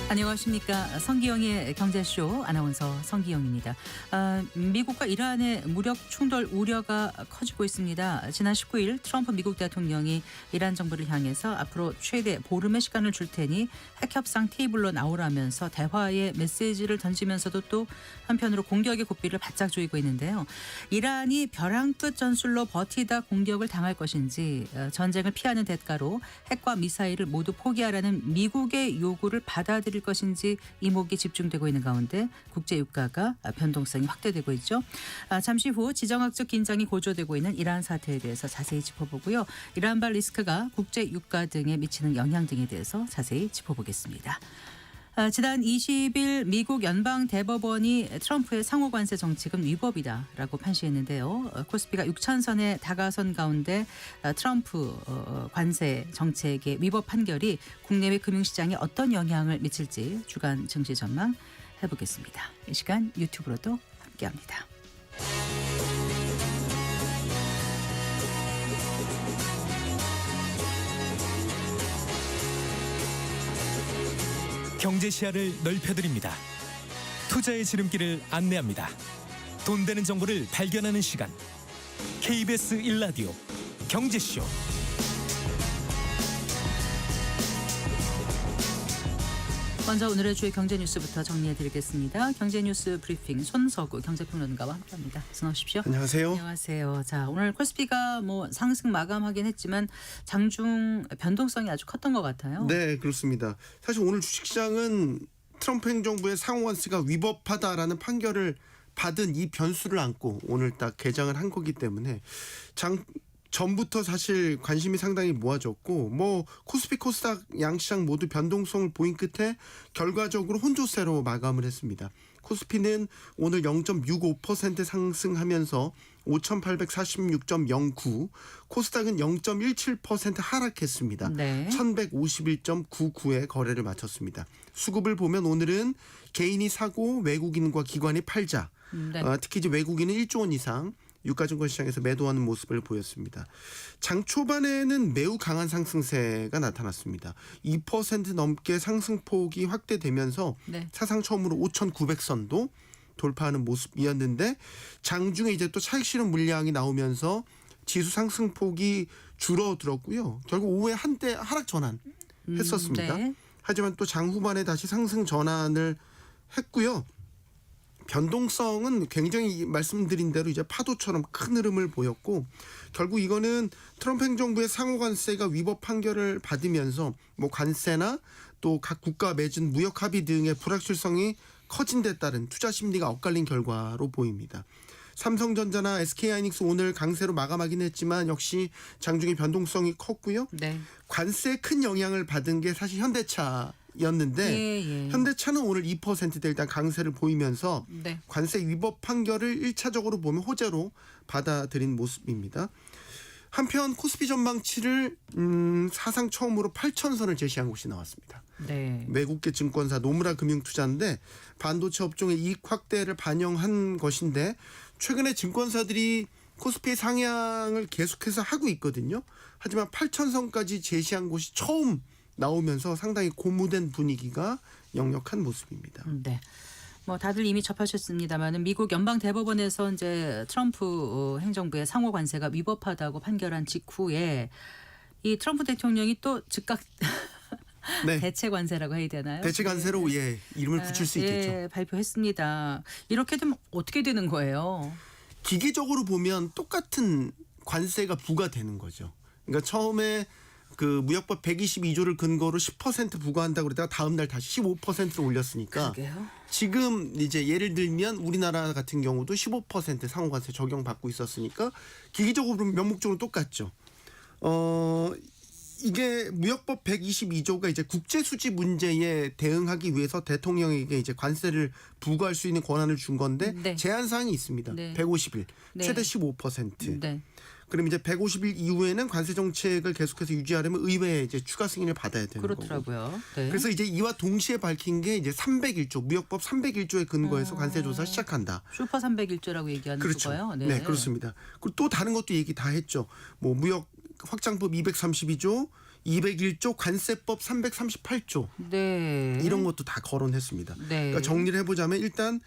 안녕하십니까. 성기영의 경제쇼 아나운서 성기영입니다. 미국과 이란의 무력 충돌 우려가 커지고 있습니다. 지난 19일 트럼프 미국 대통령이 이란 정부를 향해서 앞으로 최대 보름의 시간을 줄 테니 핵협상 테이블로 나오라면서 대화의 메시지를 던지면서도 또 한편으로 공격의 고삐를 바짝 조이고 있는데요. 이란이 벼랑 끝 전술로 버티다 공격을 당할 것인지 전쟁을 피하는 대가로 핵과 미사일을 모두 포기하라는 미국의 요구를 받아들일 것인지 이목이 집중되고 있는 가운데 국제 유가가 변동성이 확대되고 있죠. 잠시 후 지정학적 긴장이 고조되고 있는 이란 사태에 대해서 자세히 짚어보고요. 이란발 리스크가 국제 유가 등에 미치는 영향 등에 대해서 자세히 짚어보겠습니다. 지난 20일 미국 연방대법원이 트럼프의 상호관세 정책은 위법이다라고 판시했는데요. 코스피가 6천선에 다가선 가운데 트럼프 관세 정책의 위법 판결이 국내외 금융시장에 어떤 영향을 미칠지 주간 증시 전망 해보겠습니다. 이 시간 유튜브로도 함께합니다. 경제 시야를 넓혀드립니다. 투자의 지름길을 안내합니다. 돈 되는 정보를 발견하는 시간. KBS 1라디오 경제쇼. 먼저 오늘의 주요 경제 뉴스부터 정리해드리겠습니다. 경제 뉴스 브리핑 손석우 경제평론가와 함께합니다. 어서 오십시오. 안녕하세요. 안녕하세요. 자, 오늘 코스피가 상승 마감하긴 했지만 장중 변동성이 아주 컸던 것 같아요. 네, 그렇습니다. 사실 오늘 주식시장은 트럼프 행정부의 상호관세가 위법하다라는 판결을 받은 이 변수를 안고 오늘 딱 개장을 한 거기 때문에 전부터 사실 관심이 상당히 모아졌고 코스피 코스닥 양시장 모두 변동성을 보인 끝에 결과적으로 혼조세로 마감을 했습니다. 코스피는 오늘 0.65% 상승하면서 5,846.09, 코스닥은 0.17% 하락했습니다. 네. 1,151.99에 거래를 마쳤습니다. 수급을 보면 오늘은 개인이 사고 외국인과 기관이 팔자. 네. 특히 이제 외국인은 1조 원 이상 유가증권 시장에서 매도하는 모습을 보였습니다. 장 초반에는 매우 강한 상승세가 나타났습니다. 2% 넘게 상승폭이 확대되면서 네. 사상 처음으로 5,900선도 돌파하는 모습이었는데 장중에 이제 또 차익 실현 물량이 나오면서 지수 상승폭이 줄어들었고요. 결국 오후에 한때 하락 전환했었습니다. 네. 하지만 또 장 후반에 다시 상승 전환을 했고요. 변동성은 굉장히 말씀드린 대로 이제 파도처럼 큰 흐름을 보였고 결국 이거는 트럼프 행정부의 상호관세가 위법 판결을 받으면서 관세나 또 각 국가 맺은 무역 합의 등의 불확실성이 커진 데 따른 투자 심리가 엇갈린 결과로 보입니다. 삼성전자나 SK하이닉스 오늘 강세로 마감하긴 했지만 역시 장중에 변동성이 컸고요. 네. 관세에 큰 영향을 받은 게 사실 현대차였는데 현대차는 오늘 2%대 일단 강세를 보이면서 네. 관세 위법 판결을 1차적으로 보면 호재로 받아들인 모습입니다. 한편 코스피 전망치를 사상 처음으로 8,000선을 제시한 곳이 나왔습니다. 네. 외국계 증권사 노무라 금융투자인데 반도체 업종의 이익 확대를 반영한 것인데 최근에 증권사들이 코스피의 상향을 계속해서 하고 있거든요. 하지만 8,000선까지 제시한 곳이 처음 나오면서 상당히 고무된 분위기가 역력한 모습입니다. 네. 다들 이미 접하셨습니다만 미국 연방대법원에서 이제 트럼프 행정부의 상호 관세가 위법하다고 판결한 직후에 이 트럼프 대통령이 또 즉각 네. 대체 관세라고 해야 되나요? 대체 관세로 이름을 붙일 수 있겠죠. 발표했습니다. 이렇게 되면 어떻게 되는 거예요? 기계적으로 보면 똑같은 관세가 부과되는 거죠. 그러니까 처음에 그 무역법 122조를 근거로 10% 부과한다고 그러다가 다음 날 다시 15%로 올렸으니까 그게요? 지금 이제 예를 들면 우리나라 같은 경우도 15% 상호관세 적용받고 있었으니까 기기적으로 명목적으로 똑같죠. 이게 무역법 122조가 이제 국제 수지 문제에 대응하기 위해서 대통령에게 이제 관세를 부과할 수 있는 권한을 준 건데 네. 제한 사항이 있습니다. 네. 150일, 네. 최대 15%. 네. 그럼 이제 150일 이후에는 관세 정책을 계속해서 유지하려면 의회에 이제 추가 승인을 받아야 되는 거고. 그렇더라고요. 네. 그래서 이제 이와 동시에 밝힌 게 이제 301조 무역법 301조에 근거해서 관세 조사 시작한다. 슈퍼 301조라고 얘기하는 그렇죠. 거요. 네, 그렇습니다. 그리고 또 다른 것도 얘기 다 했죠. 무역 확장법 232조, 201조, 관세법 338조 네. 이런 것도 다 거론했습니다. 네. 그러니까 정리를 해보자면 일단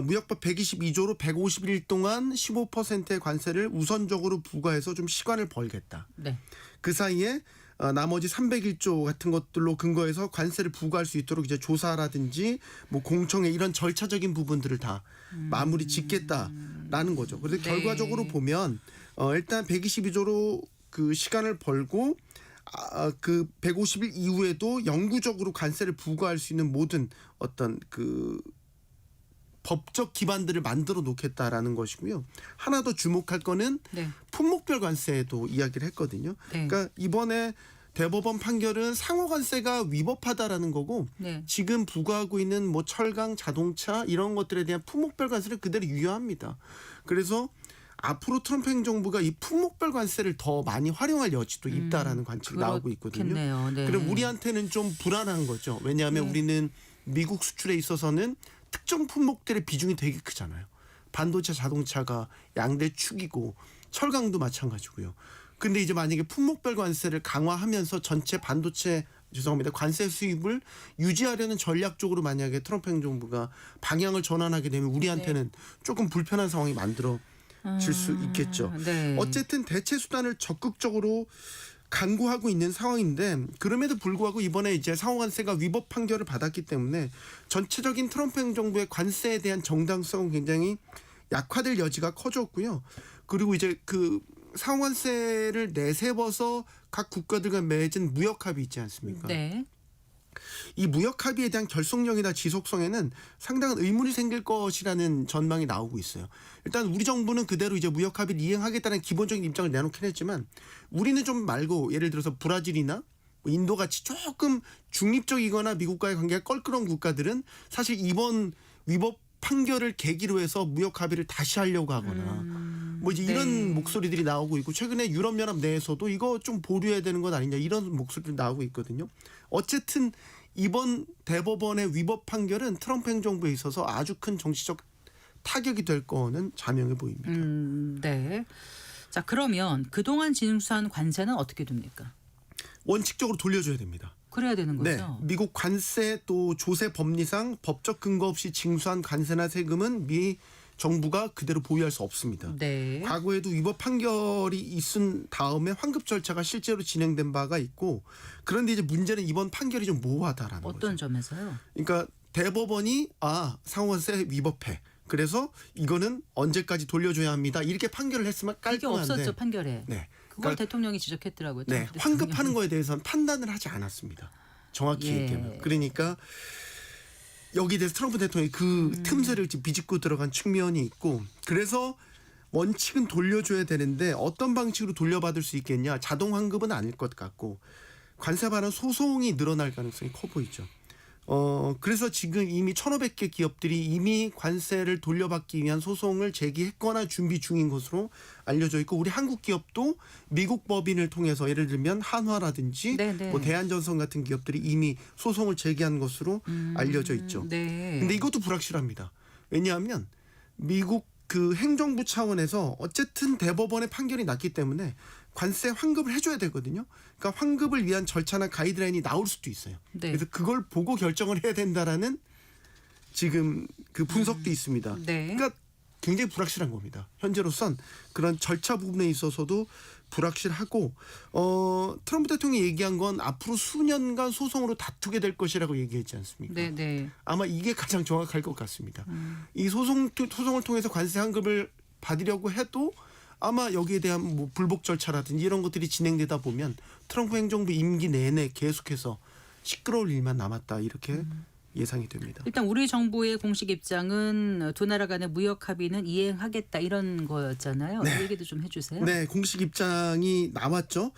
무역법 122조로 151일 동안 15%의 관세를 우선적으로 부과해서 좀 시간을 벌겠다. 네. 그 사이에 나머지 301조 같은 것들로 근거해서 관세를 부과할 수 있도록 이제 조사라든지 뭐 공청회 이런 절차적인 부분들을 다 마무리 짓겠다라는 거죠. 그래서 네. 결과적으로 보면 일단 122조로 그 시간을 벌고 그 150일 이후에도 영구적으로 관세를 부과할 수 있는 모든 어떤 그 법적 기반들을 만들어 놓겠다라는 것이고요. 하나 더 주목할 거는 네. 품목별 관세에도 이야기를 했거든요. 네. 그러니까 이번에 대법원 판결은 상호 관세가 위법하다라는 거고 네. 지금 부과하고 있는 뭐 철강, 자동차 이런 것들에 대한 품목별 관세를 그대로 유효합니다. 그래서 앞으로 트럼프 행정부가 이 품목별 관세를 더 많이 활용할 여지도 있다라는 관측이 나오고 있거든요. 그렇겠네요. 네. 그럼 우리한테는 좀 불안한 거죠. 왜냐하면 네. 우리는 미국 수출에 있어서는 특정 품목들의 비중이 되게 크잖아요. 반도체, 자동차가 양대 축이고 철강도 마찬가지고요. 근데 이제 만약에 품목별 관세를 강화하면서 전체 반도체 관세 수입을 유지하려는 전략적으로 만약에 트럼프 행정부가 방향을 전환하게 되면 우리한테는 조금 불편한 상황이 만들어질 수 있겠죠. 네. 어쨌든 대체 수단을 적극적으로 강구하고 있는 상황인데 그럼에도 불구하고 이번에 이제 상호관세가 위법 판결을 받았기 때문에 전체적인 트럼프 행정부의 관세에 대한 정당성은 굉장히 약화될 여지가 커졌고요. 그리고 이제 그 상호관세를 내세워서 각 국가들과 맺은 무역 합의 있지 않습니까? 네. 이 무역 합의에 대한 결속력이나 지속성에는 상당한 의문이 생길 것이라는 전망이 나오고 있어요. 일단 우리 정부는 그대로 이제 무역 합의를 이행하겠다는 기본적인 입장을 내놓긴 했지만 우리는 좀 말고 예를 들어서 브라질이나 인도 같이 조금 중립적이거나 미국과의 관계가 껄끄러운 국가들은 사실 이번 위법 판결을 계기로 해서 무역 합의를 다시 하려고 하거나 뭐 이제 이런 네. 목소리들이 나오고 있고 최근에 유럽연합 내에서도 이거 좀 보류해야 되는 것 아니냐 이런 목소리도 나오고 있거든요. 어쨌든 이번 대법원의 위법 판결은 트럼프 행정부에 있어서 아주 큰 정치적 타격이 될 거는 자명해 보입니다. 네. 자, 그러면 그동안 징수한 관세는 어떻게 됩니까? 원칙적으로 돌려줘야 됩니다. 그래야 되는 네, 거죠. 미국 관세 또 조세 법리상 법적 근거 없이 징수한 관세나 세금은 미 정부가 그대로 보유할 수 없습니다. 네. 과거에도 위법 판결이 있은 다음에 환급 절차가 실제로 진행된 바가 있고 그런데 이제 문제는 이번 판결이 좀 모호하다라는 거죠. 어떤 점에서요? 그러니까 대법원이 상호관세 위법해. 그래서 이거는 언제까지 돌려줘야 합니다. 이렇게 판결을 했으면 그게 깔끔한데. 없었죠, 판결에. 네. 그걸 그러니까 대통령이 지적했더라고요. 네, 트럼프 환급하는 대통령이. 거에 대해서는 판단을 하지 않았습니다. 정확히 예. 얘기하면. 그러니까 여기에 대해서 트럼프 대통령이 그 틈새를 비집고 들어간 측면이 있고 그래서 원칙은 돌려줘야 되는데 어떤 방식으로 돌려받을 수 있겠냐. 자동 환급은 아닐 것 같고 관세 반환 소송이 늘어날 가능성이 커 보이죠. 그래서 지금 이미 1,500개 기업들이 이미 관세를 돌려받기 위한 소송을 제기했거나 준비 중인 것으로 알려져 있고 우리 한국 기업도 미국 법인을 통해서 예를 들면 한화라든지 네네. 뭐 대한전선 같은 기업들이 이미 소송을 제기한 것으로 알려져 있죠. 네. 근데 이것도 불확실합니다. 왜냐하면 미국 그 행정부 차원에서 어쨌든 대법원의 판결이 났기 때문에 관세 환급을 해줘야 되거든요. 그러니까 환급을 위한 절차나 가이드라인이 나올 수도 있어요. 네. 그래서 그걸 보고 결정을 해야 된다라는 지금 그 분석도 있습니다. 네. 그러니까 굉장히 불확실한 겁니다. 현재로선 그런 절차 부분에 있어서도 불확실하고 트럼프 대통령이 얘기한 건 앞으로 수년간 소송으로 다투게 될 것이라고 얘기했지 않습니까? 네, 네. 아마 이게 가장 정확할 것 같습니다. 이 소송을 통해서 관세 환급을 받으려고 해도 아마 여기에 대한 뭐 불복 절차라든지 이런 것들이 진행되다 보면 트럼프 행정부 임기 내내 계속해서 시끄러울 일만 남았다 이렇게 예상이 됩니다. 일단 우리 정부의 공식 입장은 두 나라 간의 무역 합의는 이행하겠다 이런 거였잖아요. 네. 이 얘기도 좀 해주세요. 네, 공식 입장이 나왔죠.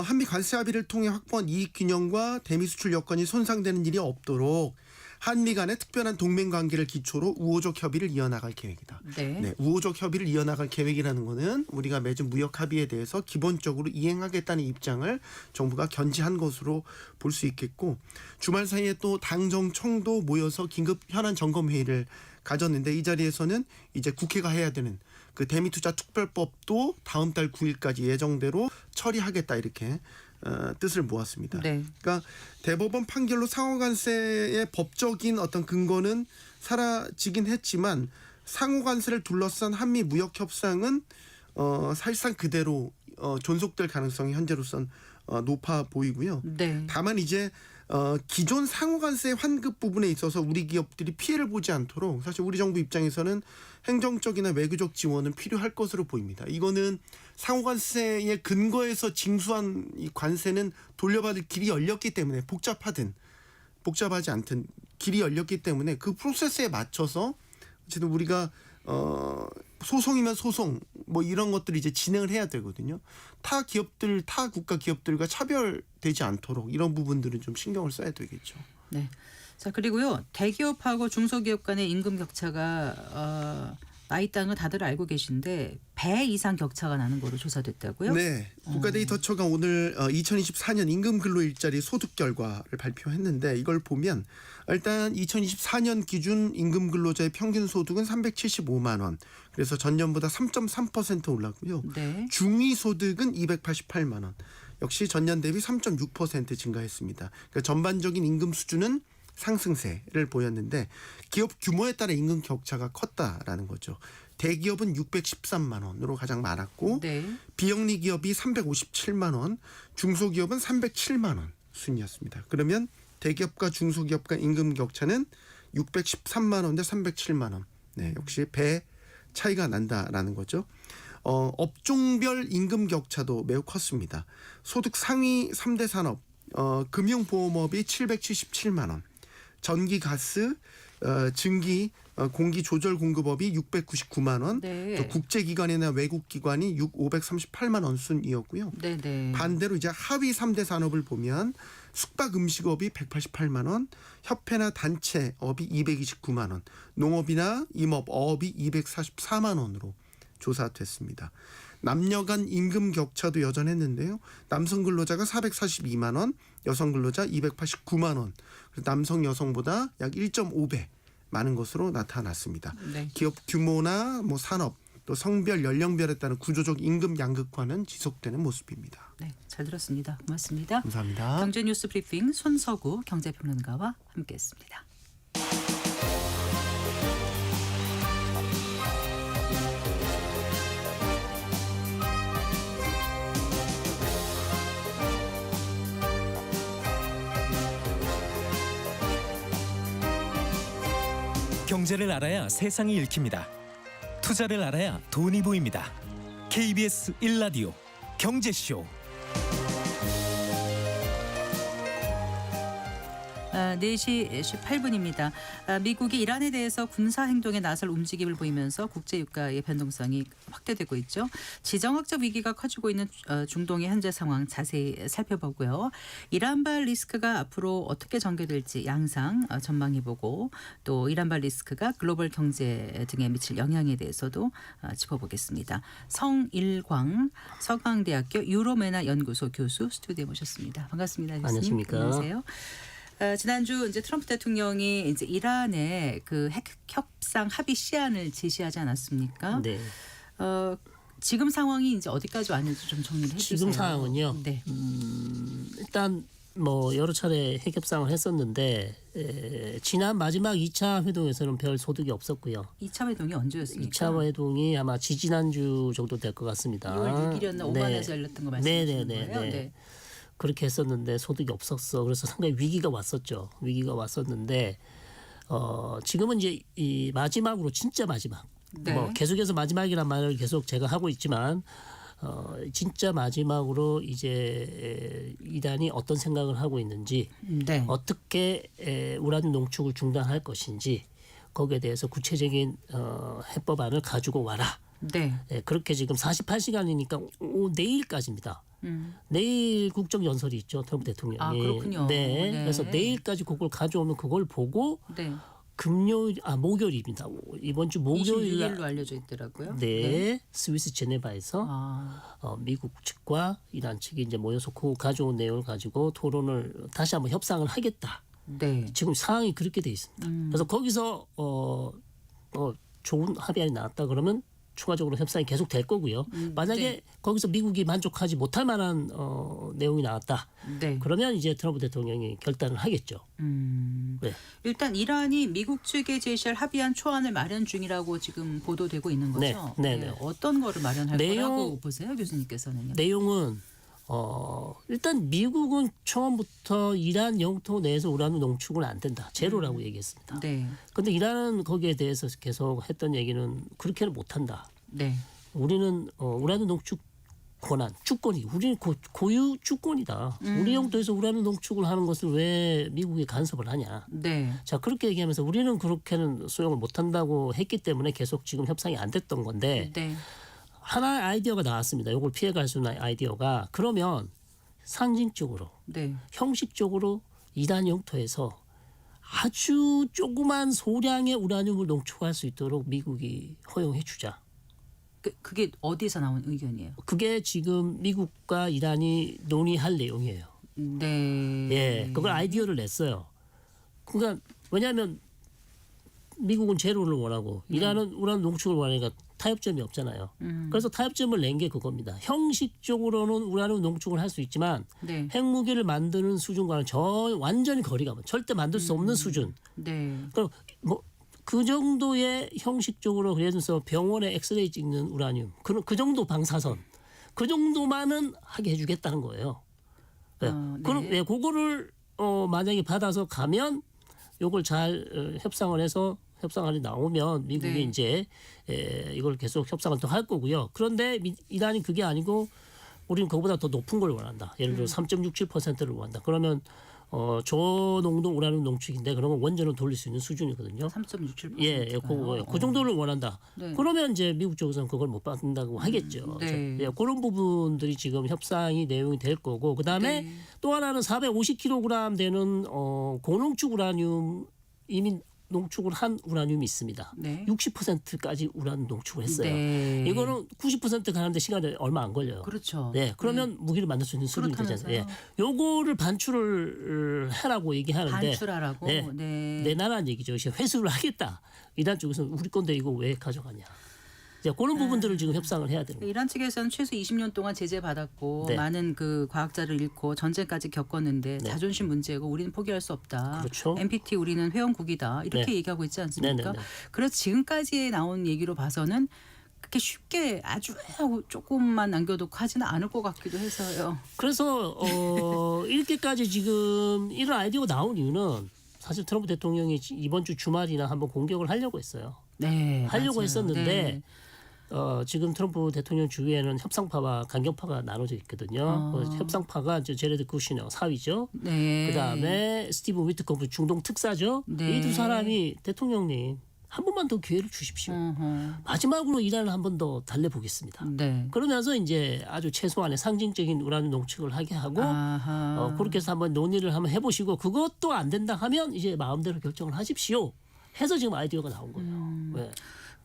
한미 관세 합의를 통해 확보한 이익 균형과 대미 수출 여건이 손상되는 일이 없도록 한미 간의 특별한 동맹 관계를 기초로 우호적 협의를 이어나갈 계획이다. 네. 네, 우호적 협의를 이어나갈 계획이라는 것은 우리가 맺은 무역 합의에 대해서 기본적으로 이행하겠다는 입장을 정부가 견지한 것으로 볼 수 있겠고 주말 사이에 또 당정청도 모여서 긴급 현안 점검 회의를 가졌는데 이 자리에서는 이제 국회가 해야 되는 그 대미투자 특별법도 다음 달 9일까지 예정대로 처리하겠다 이렇게 뜻을 모았습니다. 네. 그러니까 대법원 판결로 상호관세의 법적인 어떤 근거는 사라지긴 했지만 상호관세를 둘러싼 한미 무역 협상은 사실상 그대로 존속될 가능성이 현재로선 높아 보이고요. 네. 다만 이제 기존 상호관세 환급 부분에 있어서 우리 기업들이 피해를 보지 않도록 사실 우리 정부 입장에서는 행정적이나 외교적 지원은 필요할 것으로 보입니다. 이거는 상호관세의 근거에서 징수한 이 관세는 돌려받을 길이 열렸기 때문에 복잡하지 않든 길이 열렸기 때문에 그 프로세스에 맞춰서 어쨌든 우리가 소송이면 소송 뭐 이런 것들을 이제 진행을 해야 되거든요. 타 국가 기업들과 차별되지 않도록 이런 부분들은 좀 신경을 써야 되겠죠. 네. 자, 그리고요. 대기업하고 중소기업 간의 임금 격차가 나 있다는 거 다들 알고 계신데 배 이상 격차가 나는 거로 조사됐다고요? 네. 국가데이터처가 오늘 2024년 임금 근로 일자리 소득 결과를 발표했는데 이걸 보면 일단 2024년 기준 임금 근로자의 평균 소득은 375만 원. 그래서 전년보다 3.3% 올랐고요. 네. 중위 소득은 288만 원. 역시 전년 대비 3.6% 증가했습니다. 그러니까 전반적인 임금 수준은 상승세를 보였는데 기업 규모에 따라 임금 격차가 컸다라는 거죠. 대기업은 613만 원으로 가장 많았고 네. 비영리 기업이 357만 원, 중소기업은 307만 원 순이었습니다. 그러면 대기업과 중소기업 간 임금 격차는 613만 원 대 307만 원. 네, 역시 배 차이가 난다라는 거죠. 업종별 임금 격차도 매우 컸습니다. 소득 상위 3대 산업, 금융보험업이 777만 원, 전기, 가스, 증기, 공기 조절 공급업이 699만 원, 네. 또 국제기관이나 외국기관이 538만 원 순이었고요. 네. 반대로 이제 하위 3대 산업을 보면 숙박음식업이 188만 원, 협회나 단체업이 229만 원, 농업이나 임업, 어업이 244만 원으로 조사됐습니다. 남녀 간 임금 격차도 여전했는데요. 남성 근로자가 442만 원, 여성 근로자 289만 원. 남성 여성보다 약 1.5배 많은 것으로 나타났습니다. 네. 기업 규모나 뭐 산업 또 성별 연령별에 따른 구조적 임금 양극화는 지속되는 모습입니다. 네, 잘 들었습니다. 고맙습니다. 감사합니다. 경제뉴스 브리핑 손서구 경제평론가와 함께했습니다. 경제를 알아야 세상이 읽힙니다. 투자를 알아야 돈이 보입니다. KBS 1라디오 경제쇼. 4시 18분입니다. 미국이 이란에 대해서 군사 행동에 나설 움직임을 보이면서 국제 유가의 변동성이 확대되고 있죠. 지정학적 위기가 커지고 있는 중동의 현재 상황 자세히 살펴보고요. 이란발 리스크가 앞으로 어떻게 전개될지 양상 전망해보고 또 이란발 리스크가 글로벌 경제 등에 미칠 영향에 대해서도 짚어보겠습니다. 성일광 서강대학교 유로메나 연구소 교수 스튜디오에 모셨습니다. 반갑습니다. 교수님. 안녕하십니까. 안녕하세요. 지난주 이제 트럼프 대통령이 이제 이란의 그 핵 협상 합의 시한을 제시하지 않았습니까? 네. 지금 상황이 이제 어디까지 왔는지 좀 정리를 해주세요. 지금 상황은요. 네. 일단 뭐 여러 차례 핵협상을 했었는데 지난 마지막 2차 회동에서는 별 소득이 없었고요. 2차 회동이 언제였습니까? 2차 회동이 아마 지지난주 정도 될 것 같습니다. 2월 6일이었나 오만에서 열렸던 거 말씀하시는 거예요? 네. 그렇게 했었는데 소득이 없었어. 그래서 상당히 위기가 왔었죠. 위기가 왔었는데 지금은 이제 이 마지막으로 진짜 마지막. 네. 뭐 계속해서 마지막이란 말을 계속 제가 하고 있지만 진짜 마지막으로 이제 이란이 어떤 생각을 하고 있는지 네. 어떻게 우라늄 농축을 중단할 것인지 거기에 대해서 구체적인 해법안을 가지고 와라. 네. 그렇게 지금 48시간이니까 내일까지입니다. 내일 국정연설이 있죠. 트럼프 대통령이. 아, 그렇군요. 네. 네. 그래서 내일까지 그걸 가져오면 그걸 보고 네. 목요일입니다. 이번 주 목요일 26일로 알려져 있더라고요. 네. 스위스 제네바에서 아, 미국 측과 이란 측이 이제 모여서 그 가져온 내용을 가지고 토론을 다시 한번 협상을 하겠다. 네. 지금 상황이 그렇게 돼 있습니다. 그래서 거기서 좋은 합의안이 나왔다 그러면 추가적으로 협상이 계속 될 거고요. 만약에 네. 거기서 미국이 만족하지 못할 만한 내용이 나왔다. 네. 그러면 이제 트럼프 대통령이 결단을 하겠죠. 네. 일단 이란이 미국 측에 제시할 합의안 초안을 마련 중이라고 지금 보도되고 있는 거죠. 네. 어떤 거를 마련할 내용- 거라고 보세요, 교수님께서는요? 내용은 일단 미국은 처음부터 이란 영토 내에서 우라늄 농축은 안 된다. 제로라고 얘기했습니다. 네. 근데 이란은 거기에 대해서 계속 했던 얘기는 그렇게는 못한다. 네. 우리는 우라늄 농축 권한, 주권이 우리는 고유 주권이다. 우리 영토에서 우라늄 농축을 하는 것을 왜 미국이 간섭을 하냐. 네. 자 그렇게 얘기하면서 우리는 그렇게는 수용을 못한다고 했기 때문에 계속 지금 협상이 안 됐던 건데 네. 하나의 아이디어가 나왔습니다. 이걸 피해갈 수 있는 아이디어가 그러면 상징적으로 네. 형식적으로 이란 영토에서 아주 조그만 소량의 우라늄을 농축할 수 있도록 미국이 허용해 주자. 그게 어디서 나온 의견이에요? 그게 지금 미국과 이란이 논의할 내용이에요. 네. 예, 그걸 아이디어를 냈어요. 그러니까 왜냐하면 미국은 제로를 원하고 이란은 우라늄 농축을 원하니까 타협점이 없잖아요. 그래서 타협점을 낸 게 그겁니다. 형식적으로는 우라늄 농축을 할 수 있지만 네. 핵무기를 만드는 수준과는 완전히 거리가 멀. 절대 만들 수 없는 수준. 네. 그럼 그 정도의 형식적으로 그래서 병원에 엑스레이 찍는 우라늄 그 정도 방사선 그 정도만은 하게 해주겠다는 거예요. 네. 네. 그럼 그거를 만약에 받아서 가면 요걸 잘 협상을 해서 협상안이 나오면 미국이 네. 이제 이걸 계속 협상을 더 할 거고요. 그런데 이란이 그게 아니고 우리는 그거보다 더 높은 걸 원한다. 예를 들어 3.67%를 원한다. 그러면 저농도 우라늄 농축인데 그러면 원전을 돌릴 수 있는 수준이거든요. 3.67%. 예, 그 정도를 원한다. 네. 그러면 이제 미국 쪽에서는 그걸 못 받는다고 하겠죠. 네. 예, 그런 부분들이 지금 협상이 내용이 될 거고 그다음에 네. 또 하나는 450kg 되는 고농축 우라늄 이미 농축을 한 우라늄이 있습니다. 네. 60%까지 우라늄 농축을 했어요. 네. 이거는 90% 가는데 시간이 얼마 안 걸려요. 그렇죠. 네, 그러면 무기를 만들 수 있는 수준이 되잖아요. 예. 요거를 반출을 하라고 얘기하는데 반출하라고. 네. 네. 내놔라는 얘기죠. 회수를 하겠다. 이란 쪽에서는 우리 건데 이거 왜 가져가냐. 이제 그런 부분들을 지금 협상을 해야 되는 거예요. 이란 측에서는 최소 20년 동안 제재 받았고 네. 많은 그 과학자를 잃고 전쟁까지 겪었는데 네. 자존심 문제고 우리는 포기할 수 없다. 그렇죠. NPT 우리는 회원국이다. 이렇게 네. 얘기하고 있지 않습니까? 네네네. 그래서 지금까지 나온 얘기로 봐서는 그렇게 쉽게 아주 조금만 남겨두고 하지는 않을 것 같기도 해서요. 그래서 이렇게까지 지금 이런 아이디어가 나온 이유는 사실 트럼프 대통령이 이번 주 주말이나 한번 공격을 하려고 했어요. 네, 하려고 맞아요. 했었는데 네. 지금 트럼프 대통령 주위에는 협상파와 강경파가 나눠져 있거든요. 협상파가 이제 제레드 쿠시너 사위죠. 네. 그다음에 스티븐 위트코프 중동 특사죠. 네. 이 두 사람이 대통령님 한 번만 더 기회를 주십시오. 마지막으로 이란을 한 번 더 달래보겠습니다. 네. 그러면서 이제 아주 최소한의 상징적인 우라늄 농축을 하게 하고 아하. 그렇게 해서 한번 논의를 한번 해보시고 그것도 안 된다 하면 이제 마음대로 결정을 하십시오. 해서 지금 아이디어가 나온 거예요. 네.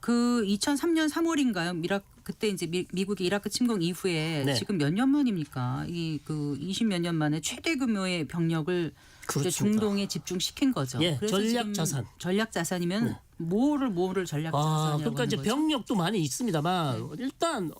그 2003년 3월인가요? 그때 이제 미국이 이라크 침공 이후에 네. 지금 몇 년 만입니까? 이 그 20몇 년 만에 최대 규모의 병력을 이제 그렇습니다. 중동에 집중시킨 거죠. 예, 그래서 전략 지금 자산. 전략 자산이면 뭐를 전략 자산이라고 그러니까 이제 하는 거죠? 병력도 많이 있습니다만 일단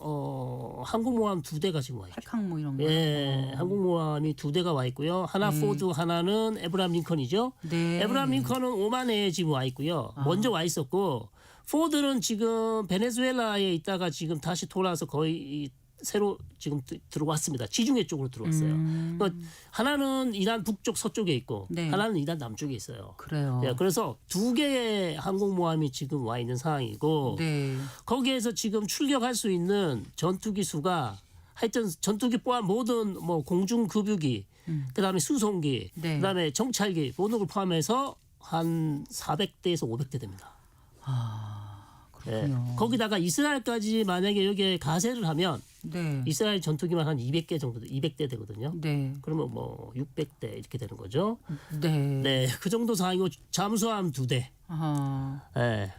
항공모함 2대가 지금 와 있죠. 핵항모 이런 거. 예, 항공모함이 2대가 와 있고요. 하나 포드, 하나는 에브라함 링컨이죠. 네. 에브라함 링컨은 오만에 지금 와 있고요. 먼저 와 있었고 포드는 지금 베네수엘라에 있다가 지금 다시 돌아와서 거의 새로 지금 들어왔습니다. 지중해 쪽으로 들어왔어요. 그러니까 하나는 이란 북쪽 서쪽에 있고 네. 하나는 이란 남쪽에 있어요. 그래요. 예, 그래서 2개의 항공모함이 지금 와 있는 상황이고 네. 거기에서 지금 출격할 수 있는 전투기 수가 하여튼 전투기 포함 모든 뭐 공중급유기 그다음에 수송기 네. 그다음에 정찰기 모든 걸 포함해서 한 400대에서 500대 됩니다. 그렇군요. 예. 거기다가 이스라엘까지 만약에 여기에 가세를 하면 네. 이스라엘 전투기만 한 200개 정도 200대 되거든요. 네. 그러면 뭐 600대 이렇게 되는 거죠. 네. 네, 그 정도 상황이고 잠수함 2대. 아하. 예.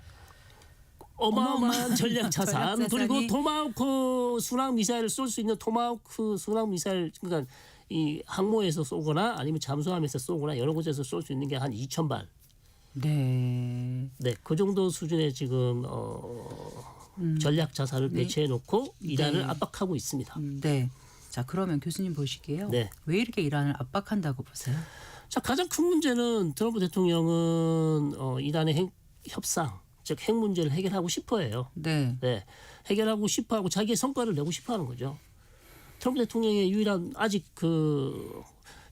어마어마한 전략 자산 전략 자산이. 그리고 토마호크 순항 미사일을 쏠 수 있는 토마호크 순항 미사일 그러니까 이 항모에서 쏘거나 아니면 잠수함에서 쏘거나 여러 곳에서 쏠 수 있는 게 한 2,000발. 네. 네, 그 정도 수준의 지금 전략 자산을 네. 배치해 놓고 이란을 네. 압박하고 있습니다. 네. 자, 그러면 교수님 보시기에요. 네. 왜 이렇게 이란을 압박한다고 보세요? 자, 가장 큰 문제는 트럼프 대통령은 이란의 협상, 즉 핵 문제를 해결하고 싶어해요. 네. 네, 해결하고 싶어하고 자기의 성과를 내고 싶어하는 거죠. 트럼프 대통령의 유일한 아직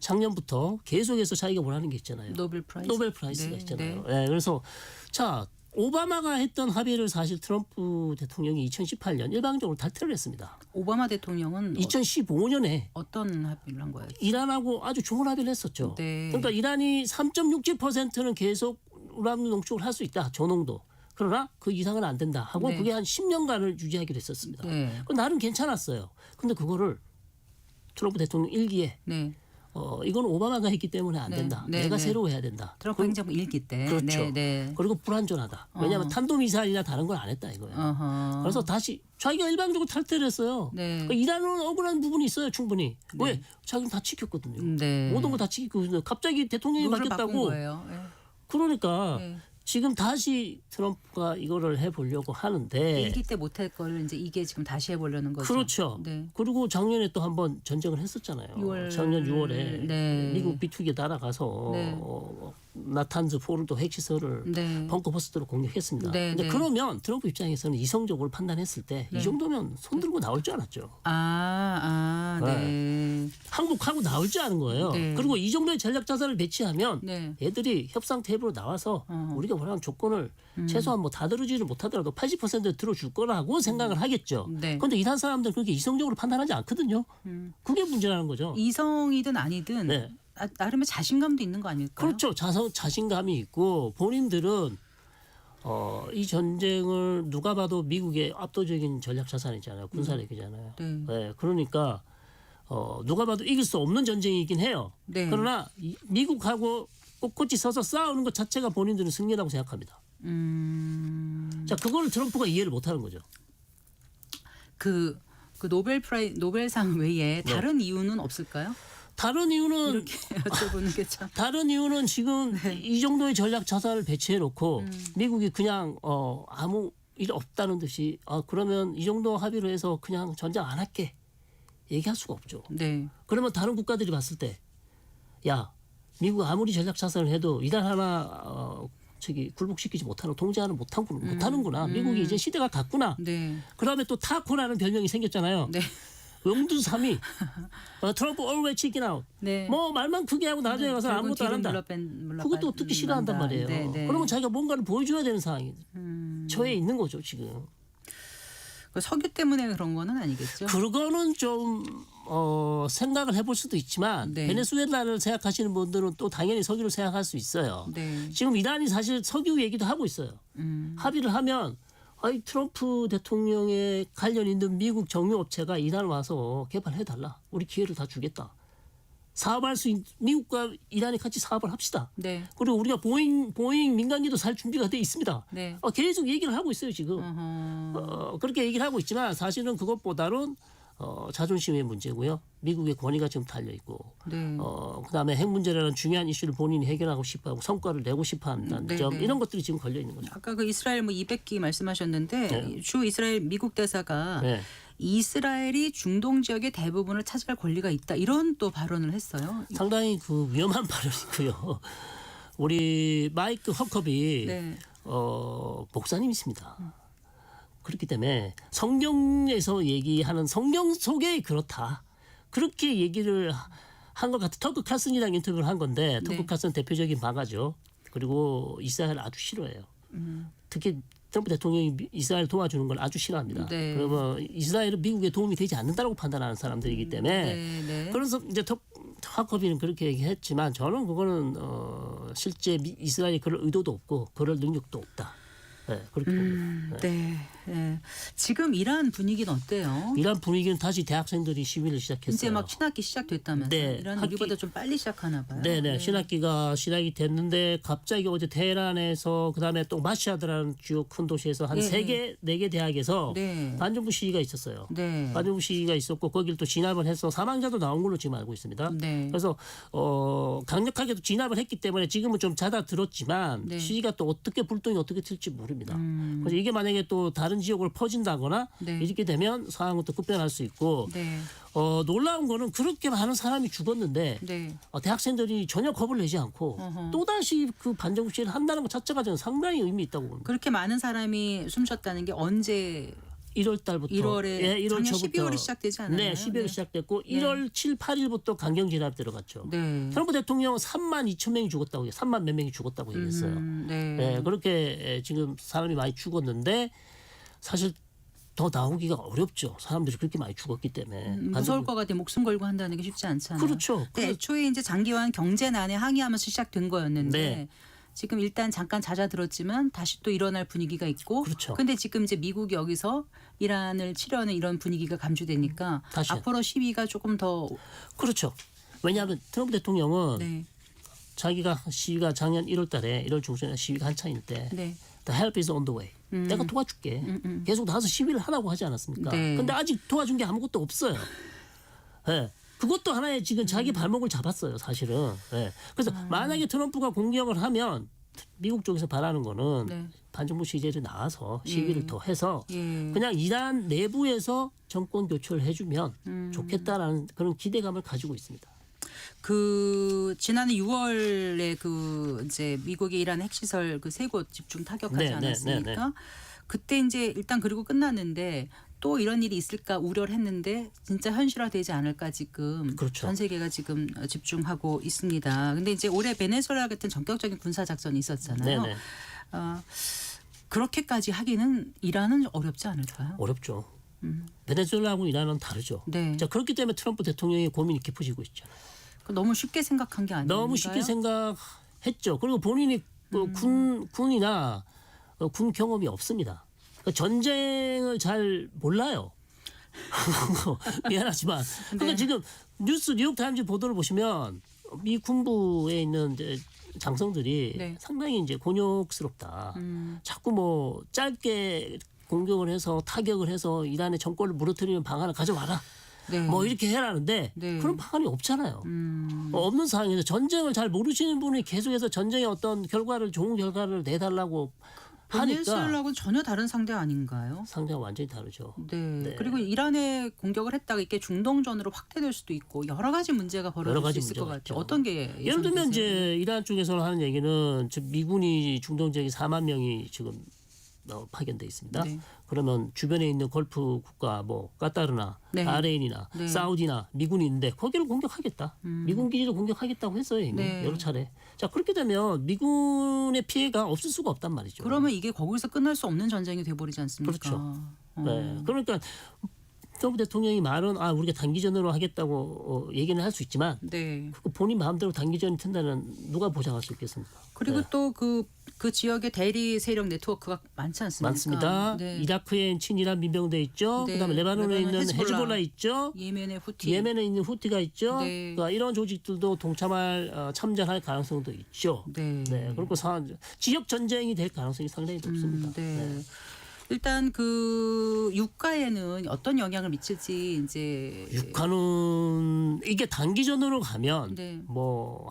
작년부터 계속해서 자기가 원하는 게 있잖아요. 노벨 프라이즈. 노벨 프라이즈가 네, 있잖아요. 네. 네, 그래서 자 오바마가 했던 합의를 사실 트럼프 대통령이 2018년 일방적으로 탈퇴를 했습니다. 오바마 대통령은 2015년에 어떤 합의를 한 거예요? 이란하고 아주 좋은 합의를 했었죠. 네. 그러니까 이란이 3.67%는 계속 우라늄 농축을 할 수 있다. 저농도. 그러나 그 이상은 안 된다 하고 네. 그게 한 10년간을 유지하기로 했었습니다. 네. 그 나름 괜찮았어요. 근데 그거를 트럼프 대통령 일기에 네. 이건 오바마가 했기 때문에 안 네. 된다. 네. 내가 네. 새로 해야 된다. 트럼프 행정부 일기 때. 그렇죠. 네. 네. 그리고 불안전하다. 왜냐하면 탄도미사일이나 다른 걸 안 했다 이거예요. 어허. 그래서 다시 자기가 일방적으로 탈퇴를 했어요. 네. 그러니까 이란은 억울한 부분이 있어요, 충분히. 왜? 자기는 다 지켰거든요. 네. 모든 거 다 지키고 갑자기 대통령이 누구를 바꾼 바뀌었다고. 거예요. 네. 그러니까 네. 지금 다시 트럼프가 이거를 해보려고 하는데. 일기 때 못할 걸 이제 이게 지금 다시 해보려는 거죠. 그렇죠. 네. 그리고 작년에 또 한번 전쟁을 했었잖아요. 6월. 작년 6월에 네. 미국 비투기에 날아가서 네. 나탄즈 포르도 핵시설을 네. 벙커버스터로 공격했습니다. 네, 근데 네. 그러면 트럼프 입장에서는 이성적으로 판단했을 때 이 네. 정도면 손 들고 나올 줄 알았죠. 네. 항복하고 나올 줄 아는 거예요. 네. 그리고 이 정도의 전략 자산을 배치하면 네. 애들이 협상 테이블로 나와서 우리가 원하는 조건을 최소한 뭐 다 들어주지 못하더라도 80% 들어줄 거라고 생각을 하겠죠. 네. 그런데 이란 사람들은 그렇게 이성적으로 판단하지 않거든요. 그게 문제라는 거죠. 이성이든 아니든 네. 나름의 자신감도 있는 거 아닐까요? 그렇죠. 자신감이 있고 본인들은 이 전쟁을 누가 봐도 미국의 압도적인 전략 자산이잖아요. 군사력이잖아요. 네. 네, 그러니까 누가 봐도 이길 수 없는 전쟁이긴 해요. 네. 그러나 미국하고 꼿꼿이 서서 싸우는 것 자체가 본인들은 승리라고 생각합니다. 자, 그거를 트럼프가 이해를 못하는 거죠. 그 노벨상 외에 다른 이유는 없을까요? 다른 이유는 이렇게 여쭤보는 게 참. 다른 이유는 지금 이 정도의 전략 자산을 배치해 놓고 미국이 그냥 아무 일 없다는 듯이 그러면 이 정도 합의로 해서 그냥 전쟁 안 할게 얘기할 수가 없죠. 네. 그러면 다른 국가들이 봤을 때 야, 미국 아무리 전략 자산을 해도 이란 하나 굴복시키지 못하는 통제하는 못하는구나. 미국이 이제 시대가 갔구나. 네. 그다음에 또 타코라는 별명이 생겼잖아요. 네. 용두삼이 트럼프 always chicken out. 네. 뭐 말만 크게 하고 나중에 가서 결국은 아무것도 안 뒤로 한다. 물러뺀 그것도 듣기 싫어한단 말이에요. 네, 네. 그러면 자기가 뭔가를 보여줘야 되는 상황이 처해 있는 거죠 지금. 그 석유 때문에 그런 거는 아니겠죠? 그거는 좀 생각을 해볼 수도 있지만 네. 베네수엘라를 생각하시는 분들은 또 당연히 석유를 생각할 수 있어요. 네. 지금 이란이 사실 석유 얘기도 하고 있어요. 합의를 하면 트럼프 대통령에 관련 있는 미국 정유업체가 이란 와서 개발해달라. 우리 기회를 다 주겠다. 사업할 수 미국과 이란이 같이 사업을 합시다. 네. 그리고 우리가 보잉 민간기도 살 준비가 돼 있습니다. 네. 계속 얘기를 하고 있어요 지금. 어허. 그렇게 얘기를 하고 있지만 사실은 그것보다는 자존심의 문제고요. 미국의 권위가 지금 달려 있고, 네. 그다음에 핵 문제라는 중요한 이슈를 본인이 해결하고 싶어하고 성과를 내고 싶어한다는 네, 점 네. 이런 것들이 지금 걸려 있는 거죠. 아까 그 이스라엘 뭐 200기 말씀하셨는데 네. 주 이스라엘 미국 대사가 네. 이스라엘이 중동 지역의 대부분을 차지할 권리가 있다 이런 또 발언을 했어요. 상당히 그 위험한 발언이고요. 우리 마이크 허커비 네. 목사님이십니다. 그렇기 때문에 성경에서 얘기하는 성경 속에 그렇다. 그렇게 얘기를 한 것 같아. 터크 칼슨이랑 인터뷰를 한 건데 터크 네. 칼슨 대표적인 바가죠. 그리고 이스라엘 아주 싫어해요. 특히 트럼프 대통령이 이스라엘 도와주는 걸 아주 싫어합니다. 네. 그러면 이스라엘은 미국에 도움이 되지 않는다고 판단하는 사람들이기 때문에 네, 네. 그래서 이제 하커비는 그렇게 얘기했지만 저는 그거는 실제 이스라엘이 그럴 의도도 없고 그럴 능력도 없다. 네, 그렇게 봅니다. 네. 네. 네. 지금 이란 분위기는 어때요? 이란 분위기는 다시 대학생들이 시위를 시작했어요. 이제 막 신학기 시작됐다면서요? 네, 이란 학기- 우리보다 좀 빨리 시작하나 봐요. 네네 신학기가 시작이 됐는데 갑자기 어제 테헤란에서 그다음에 또 마시아드라는 주요 큰 도시에서 한 네, 세 개 네 개 대학에서 네. 반정부 시위가 있었어요. 네. 반정부 시위가 있었고 거기를 또 진압을 해서 사망자도 나온 걸로 지금 알고 있습니다. 네. 그래서 강력하게도 진압을 했기 때문에 지금은 좀 잦아들었지만 네. 시위가 또 어떻게 불똥이 어떻게 튈지 모릅니다. 그래서 이게 만약에 또 다른 다른 지역으로 퍼진다거나 네. 이렇게 되면 상황은 또 급변할 수 있고 네. 놀라운 거는 그렇게 많은 사람이 죽었는데 네. 대학생들이 전혀 겁을 내지 않고 어허. 또다시 그 반정부 시위를 한다는 것 자체가 저는 상당히 의미 있다고 봅니다. 그렇게 많은 사람이 숨쉬었다는 게 언제 1월 달부터 1월에 1월 작년 초부터 12월에 시작되지 않았나요? 네, 12월에 네. 시작됐고 1월 7, 8일부터 강경 진압 들어갔죠. 네. 트럼프 대통령은 3만 2천 명이 죽었다고 3만 몇 명이 죽었다고 얘기했어요. 네. 네, 그렇게 지금 사람이 많이 죽었는데 사실 더 나오기가 어렵죠. 사람들이 그렇게 많이 죽었기 때문에. 무서울 것 같아. 목숨 걸고 한다는 게 쉽지 않잖아요. 그렇죠. 근데 애초에 이제 장기화한 경제난에 항의하면서 시작된 거였는데 네. 지금 일단 잠깐 잦아들었지만 다시 또 일어날 분위기가 있고. 그렇죠. 근데 지금 이제 미국이 여기서 이란을 치려는 이런 분위기가 감주되니까 다시. 앞으로 시위가 조금 더 그렇죠. 왜냐하면 트럼프 대통령은 네. 자기가 시위가 작년 1월 달에 1월 중순에 시위가 한창일 때 네. The help is on the way. 내가 도와줄게. 계속 나와서 시위를 하라고 하지 않았습니까? 네. 근데 아직 도와준 게 아무것도 없어요. 예. 그것도 하나의 지금 자기 발목을 잡았어요, 사실은. 예. 그래서 만약에 트럼프가 공격을 하면 미국 쪽에서 바라는 거는 네. 반정부 시위제를 나와서 시위를 더 해서 예. 그냥 이란 내부에서 정권 교체를 해주면 좋겠다라는 그런 기대감을 가지고 있습니다. 그 지난해 6월에 그 이제 미국의 이란 핵시설 그 세 곳 집중 타격하지 네, 않았습니까? 네, 네, 네. 그때 이제 일단 그리고 끝났는데 또 이런 일이 있을까 우려를 했는데 진짜 현실화되지 않을까 지금 그렇죠. 전 세계가 지금 집중하고 있습니다. 근데 이제 올해 베네수엘라 같은 전격적인 군사 작전이 있었잖아요. 네네. 그렇게까지 하기는 이란은 어렵지 않을까요? 어렵죠. 베네수엘라하고 이란은 다르죠. 네. 자, 그렇기 때문에 트럼프 대통령이 고민이 깊어지고 있잖아요. 너무 쉽게 생각한 게 아닌가요? 너무 쉽게 생각했죠. 그리고 본인이 군이나 군 경험이 없습니다. 그러니까 전쟁을 잘 몰라요. 미안하지만. 그러니까 네. 지금 뉴욕타임즈 보도를 보시면 미 군부에 있는 이제 장성들이 네. 상당히 이제 곤욕스럽다. 자꾸 뭐 짧게 공격을 해서 타격을 해서 이란의 정권을 무너뜨리는 방안을 가져와라. 네. 뭐 이렇게 해라는데 네. 그런 방안이 없잖아요. 없는 상황에서 전쟁을 잘 모르시는 분이 계속해서 전쟁의 어떤 결과를 좋은 결과를 내달라고 하니까 베네수엘라하고는 전혀 다른 상대 아닌가요? 상대가 완전히 다르죠. 네. 네. 그리고 이란에 공격을 했다가 이게 중동전으로 확대될 수도 있고 여러 가지 문제가 벌어질 여러 가지 수 있을 것 문제가 같아요. 있죠. 어떤 게 예를 들면 예상되세요? 이제 이란 쪽에서는 하는 얘기는 지금 미군이 중동 지역에 4만 명이 지금 파견돼 있습니다. 네. 그러면 주변에 있는 걸프 국가 뭐 까타르나 네. 바레인이나 네. 사우디나 미군이 있는데 거기를 공격하겠다. 미군 기지를 공격하겠다고 했어요. 이미 네. 여러 차례. 자 그렇게 되면 미군의 피해가 없을 수가 없단 말이죠. 그러면 이게 거기서 끝날 수 없는 전쟁이 돼버리지 않습니까? 그렇죠. 네. 그러니까 트럼프 대통령이 말은 우리가 단기전으로 하겠다고 얘기는 할 수 있지만 네. 그 본인 마음대로 단기전이 튼다는 누가 보장할 수 있겠습니까? 그리고 네. 또 그 지역에 대리 세력 네트워크가 많지 않습니까? 많습니다. 네. 이라크에 친이란 민병대 있죠. 네. 그다음에 레바논에 레바논 있는 헤즈볼라 있죠. 예멘의 후티. 예멘에 있는 후티가 있죠. 네. 그러니까 이런 조직들도 참전할 가능성도 있죠. 네. 네. 그리고 지역 전쟁이 될 가능성이 상당히 높습니다. 네. 일단 그 유가에는 어떤 영향을 미칠지 이제 유가는 이게 단기전으로 가면 네. 뭐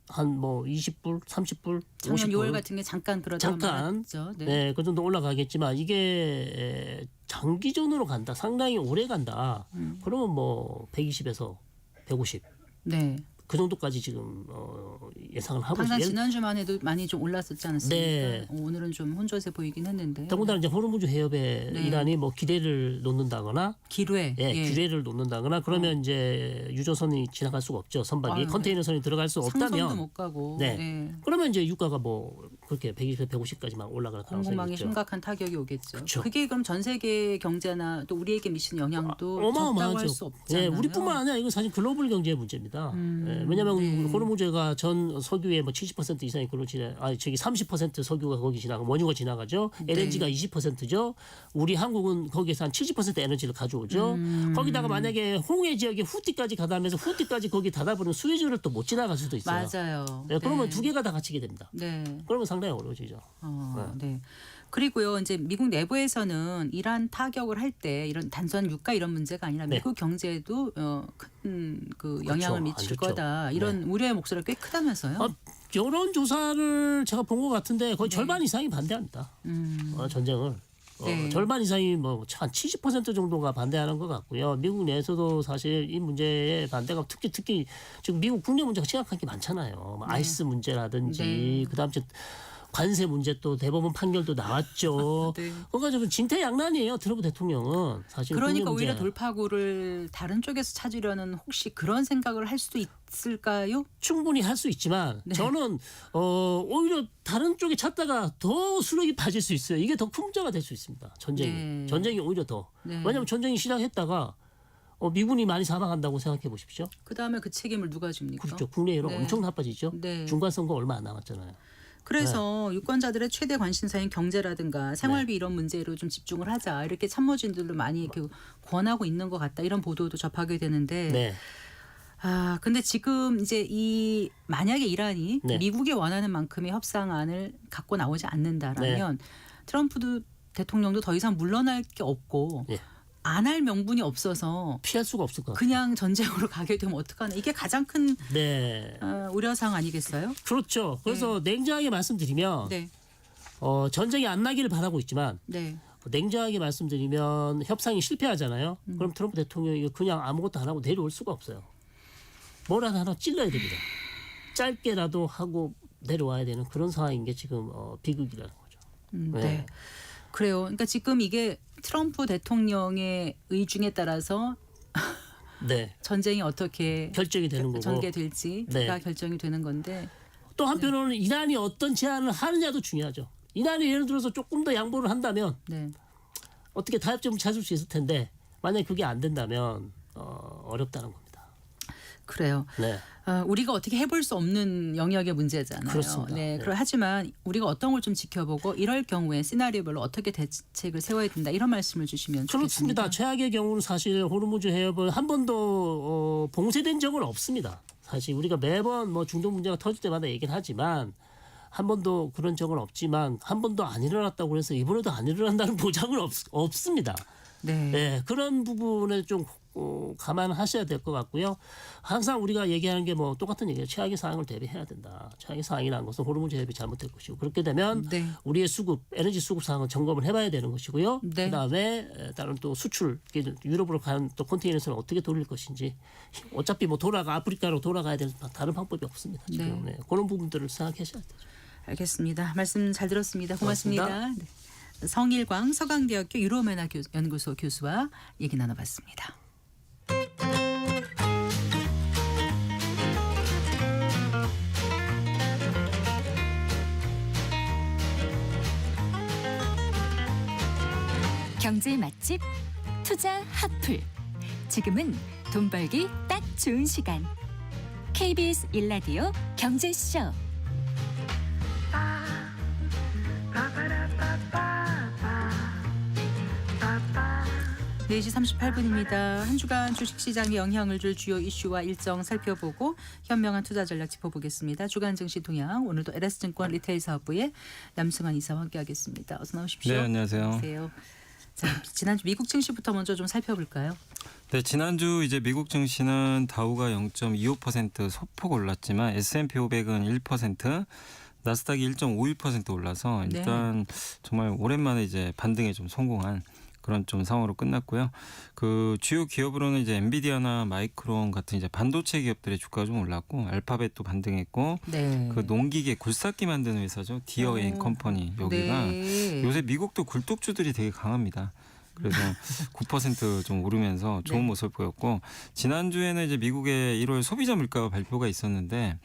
한 뭐 20불, 30불, 작년 6월 50불 같은 게 잠깐 그러다가 잠깐 말았죠. 네. 네, 그 정도 올라가겠지만 이게 장기전으로 간다. 상당히 오래 간다. 그러면 뭐 120에서 150. 네. 그 정도까지 지금 예상을 하고 항상 있어요. 지난주만 해도 많이 좀 올랐었지 않습니까? 네. 오늘은 좀 혼조세 보이긴 했는데. 더군다나 이제 호르무즈 해협에 네. 이란이 뭐 기뢰를 놓는다거나 기뢰. 기뢰를 놓는다거나 그러면 이제 유조선이 지나갈 수가 없죠. 선박이 아유, 컨테이너선이 들어갈 수 상선도 없다면 못 가고. 네. 네. 그러면 이제 유가가 뭐 그렇게 120에서 150까지만 올라갈 가능성이 공급망에 있죠. 심각한 타격이 오겠죠. 그쵸. 그게 그럼 전 세계 경제나 또 우리에게 미치는 영향도 적다고 어마어마하죠. 할 수 없잖아요. 네, 우리뿐만 아니라 이건 사실 글로벌 경제의 문제입니다. 왜냐하면 네. 호르무즈가 전 석유의 뭐 70% 이상이 그로 저기 30% 석유가 거기 지나가 원유가 지나가죠. 네. LNG가 20%죠. 우리 한국은 거기에서 한 70% 에너지를 가져오죠. 거기다가 만약에 홍해 지역에 후티까지 가다면서 후티까지 거기 닫아버리면 수혜주를 또 못 지나갈 수도 있어요. 맞아요. 네, 그러면 두 개가 다 갇히게 됩니다. 네. 그러면 상당히 어려워지죠. 네. 그리고요, 이제 미국 내부에서는 이란 타격을 할 때 이런 단순한 유가 이런 문제가 아니라 네. 미국 경제에도 큰 그 영향을 안 미칠 좋죠. 거다 이런 우려의 목소리가 꽤 크다면서요. 여론 조사를 제가 본 것 같은데 거의 절반 이상이 반대합니다. 전쟁을. 네. 절반 이상이 뭐 한 70% 정도가 반대하는 것 같고요. 미국 내에서도 사실 이 문제에 반대가 특히 지금 미국 국내 문제가 심각한 게 많잖아요. 뭐 아이스 문제라든지 네. 그다음 관세 문제 또 대법원 판결도 나왔죠. 네. 그러니까 좀 진퇴양난이에요. 트럼프 대통령은 사실 그러니까 국내 문제. 오히려 돌파구를 다른 쪽에서 찾으려는 혹시 그런 생각을 할 수도 있을까요? 충분히 할 수 있지만 네. 저는 오히려 다른 쪽에 찾다가 더 수력이 빠질 수 있어요. 이게 더 큰 문제가 될 수 있습니다. 전쟁이. 네. 전쟁이 오히려 더. 네. 왜냐하면 전쟁이 시작했다가 미군이 많이 사망한다고 생각해 보십시오. 그다음에 그 책임을 누가 집니까? 그렇죠. 국내 여론 네. 엄청 나빠지죠. 네. 중간 선거 얼마 안 남았잖아요. 그래서 유권자들의 최대 관심사인 경제라든가 생활비 네. 이런 문제로 좀 집중을 하자 이렇게 참모진들도 많이 이렇게 권하고 있는 것 같다 이런 보도도 접하게 되는데 네. 근데 지금 이제 이 만약에 이란이 네. 미국이 원하는 만큼의 협상안을 갖고 나오지 않는다라면 네. 트럼프 대통령도 더 이상 물러날 게 없고 예. 안 할 명분이 없어서 피할 수가 없을 것 같아요. 그냥 전쟁으로 가게 되면 어떡하나 이게 가장 큰 네. 우려사항 아니겠어요? 그렇죠. 그래서 냉정하게 말씀드리면 네, 전쟁이 안 나기를 바라고 있지만 네, 냉정하게 말씀드리면 협상이 실패하잖아요. 그럼 트럼프 대통령이 그냥 아무것도 안 하고 내려올 수가 없어요. 뭐라도 하나 찔러야 됩니다. 짧게라도 하고 내려와야 되는 그런 상황인 게 지금 비극이라는 거죠. 네. 네. 그래요. 그러니까 지금 이게 트럼프 대통령의 의중에 따라서 네. 전쟁이 어떻게 결정이 되는 거고. 전개될지가 네. 결정이 되는 건데 또 한편으로는 이란이 어떤 제안을 하느냐도 중요하죠. 이란이 예를 들어서 조금 더 양보를 한다면 네. 어떻게 타협점을 찾을 수 있을 텐데 만약에 그게 안 된다면 어렵다는 겁니다. 그래요. 네. 우리가 어떻게 해볼 수 없는 영역의 문제잖아요. 그렇습니다. 네. 네. 하지만 우리가 어떤 걸 좀 지켜보고 이럴 경우에 시나리오별로 어떻게 대책을 세워야 된다 이런 말씀을 주시면 그렇습니다. 좋겠습니다. 최악의 경우는 사실 호르무즈 해협은 한 번도 봉쇄된 적은 없습니다. 사실 우리가 매번 뭐 중동 문제가 터질 때마다 얘기는 하지만 한 번도 그런 적은 없지만 한 번도 안 일어났다고 해서 이번에도 안 일어난다는 보장은 없습니다. 네. 네, 그런 부분을 좀 감안하셔야 될 것 같고요. 항상 우리가 얘기하는 게 뭐 똑같은 얘기예요. 최악의 상황을 대비해야 된다. 최악의 상황이라는 것은 호르무즈 해협이 잘못될 것이고 그렇게 되면 네. 우리의 에너지 수급 상황을 점검을 해봐야 되는 것이고요. 네. 그다음에 다른 또 수출 유럽으로 가는 또 컨테이너선을 어떻게 돌릴 것인지 어차피 뭐 아프리카로 돌아가야 되는 다른 방법이 없습니다. 지금 네. 그런 부분들을 생각하셔야 되죠. 알겠습니다. 말씀 잘 들었습니다. 고맙습니다. 네. 성일광 서강대학교 유로메나 연구소 교수와 얘기 나눠봤습니다. 경제 맛집 투자 핫플. 지금은 돈 벌기 딱 좋은 시간. KBS 1라디오 경제쇼. 4시 38분입니다. 한 주간 주식시장에 영향을 줄 주요 이슈와 일정 살펴보고 현명한 투자 전략 짚어보겠습니다. 주간 증시 동향 오늘도 LS증권 리테일 사업부의 남승환 이사와 함께하겠습니다. 어서 나오십시오. 네, 안녕하세요. 안녕하세요. 자, 지난주 미국 증시부터 먼저 좀 살펴볼까요? 네, 지난주 이제 미국 증시는 다우가 0.25% 소폭 올랐지만 S&P 500은 1%, 나스닥이 1.51% 올라서 일단 정말 오랜만에 이제 반등에 좀 성공한 그런 좀 상황으로 끝났고요. 그 주요 기업으로는 이제 엔비디아나 마이크론 같은 이제 반도체 기업들의 주가가 좀 올랐고 알파벳도 반등했고 네. 그 농기계 굴삭기 만드는 회사죠. 디어 앤 컴퍼니 여기가 요새 미국도 굴뚝주들이 되게 강합니다. 그래서 9%좀 오르면서 좋은 네. 모습을 보였고 지난주에는 이제 미국의 1월 소비자 물가 발표가 있었는데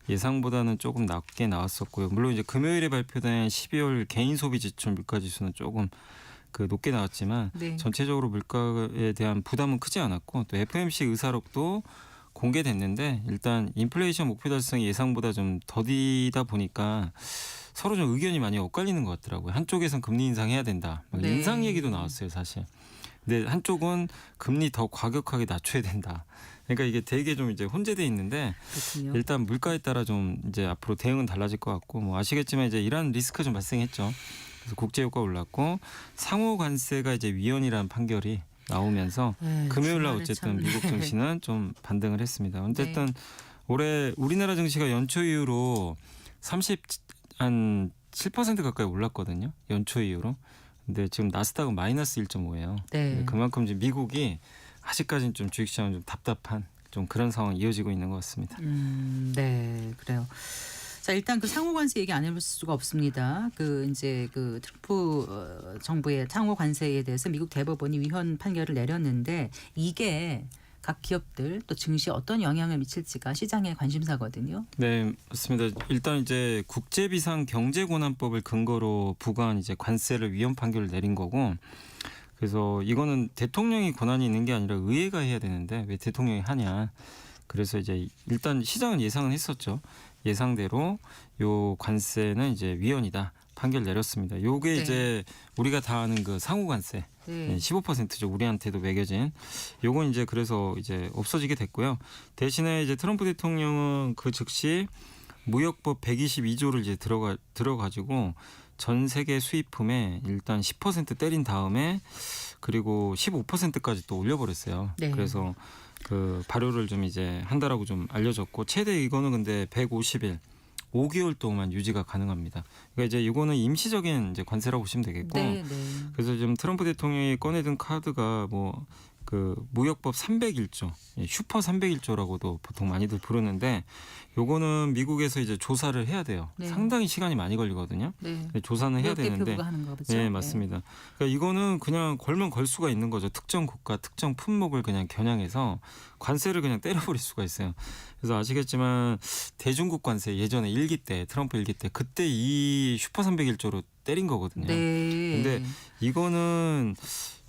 예상보다는 조금 낮게 나왔었고요. 물론 이제 금요일에 발표된 12월 개인 소비 지출 물가 지수는 조금 그 높게 나왔지만 네. 전체적으로 물가에 대한 부담은 크지 않았고 또 FOMC 의사록도 공개됐는데 일단 인플레이션 목표 달성이 예상보다 좀 더디다 보니까 서로 좀 의견이 많이 엇갈리는 것 같더라고요. 한쪽에선 금리 인상해야 된다. 막 네. 인상 얘기도 나왔어요, 사실. 근데 한쪽은 금리 더 과격하게 낮춰야 된다. 그러니까 이게 되게 좀 이제 혼재돼 있는데 그렇군요. 일단 물가에 따라 좀 이제 앞으로 대응은 달라질 것 같고 뭐 아시겠지만 이제 이런 리스크 좀 발생했죠. 그래서 국제유가 올랐고 상호 관세가 이제 위헌이라는 판결이 나오면서 네, 금요일 날 주말에 어쨌든 참. 미국 증시는 좀 반등을 했습니다. 어쨌든 네. 올해 우리나라 증시가 연초 이후로 7% 가까이 올랐거든요. 연초 이후로. 근데 지금 나스닥은 마이너스 1.5예요. 네. 그만큼 지금 미국이 아직까지는 좀 주식시장은 좀 답답한 좀 그런 상황이 이어지고 있는 것 같습니다. 네, 그래요. 자, 일단 그 상호 관세 얘기 안 해볼 수가 없습니다. 그 이제 그 트럼프 정부의 상호 관세에 대해서 미국 대법원이 위헌 판결을 내렸는데 이게 각 기업들 또 증시에 어떤 영향을 미칠지가 시장의 관심사거든요. 네, 맞습니다. 일단 이제 국제비상경제고난법을 근거로 부과한 이제 관세를 위헌 판결을 내린 거고, 그래서 이거는 대통령이 권한이 있는 게 아니라 의회가 해야 되는데 왜 대통령이 하냐. 그래서 이제 일단 시장은 예상은 했었죠. 예상대로 요 관세는 이제 위헌이다 판결 내렸습니다. 요게 네. 이제 우리가 다 아는 그 상호 관세. 네. 15%죠. 우리한테도 매겨진. 요건 이제 그래서 이제 없어지게 됐고요. 대신에 이제 트럼프 대통령은 그 즉시 무역법 122조를 이제 들어가지고 전 세계 수입품에 일단 10% 때린 다음에 그리고 15%까지 또 올려버렸어요. 네. 그래서 그 발효를 좀 이제 한다라고 좀 알려졌고 최대 이거는 근데 150일 5개월 동안 유지가 가능합니다. 그러니까 이제 이거는 임시적인 이제 관세라고 보시면 되겠고, 네, 네. 그래서 지금 트럼프 대통령이 꺼내든 카드가 뭐 그 무역법 301조, 슈퍼 301조라고도 보통 많이들 부르는데, 요거는 미국에서 이제 조사를 해야 돼요. 네. 상당히 시간이 많이 걸리거든요. 네. 조사는 해야 되는데, 대표부가 하는 거죠. 네, 맞습니다. 그러니까 이거는 그냥 걸면 걸 수가 있는 거죠. 특정 국가, 특정 품목을 그냥 겨냥해서 관세를 그냥 때려버릴 수가 있어요. 그래서 아시겠지만 대중국 관세 예전에 1기 때 트럼프 1기 때 그때 이 슈퍼 301조로 때린 거거든요. 네. 근데 이거는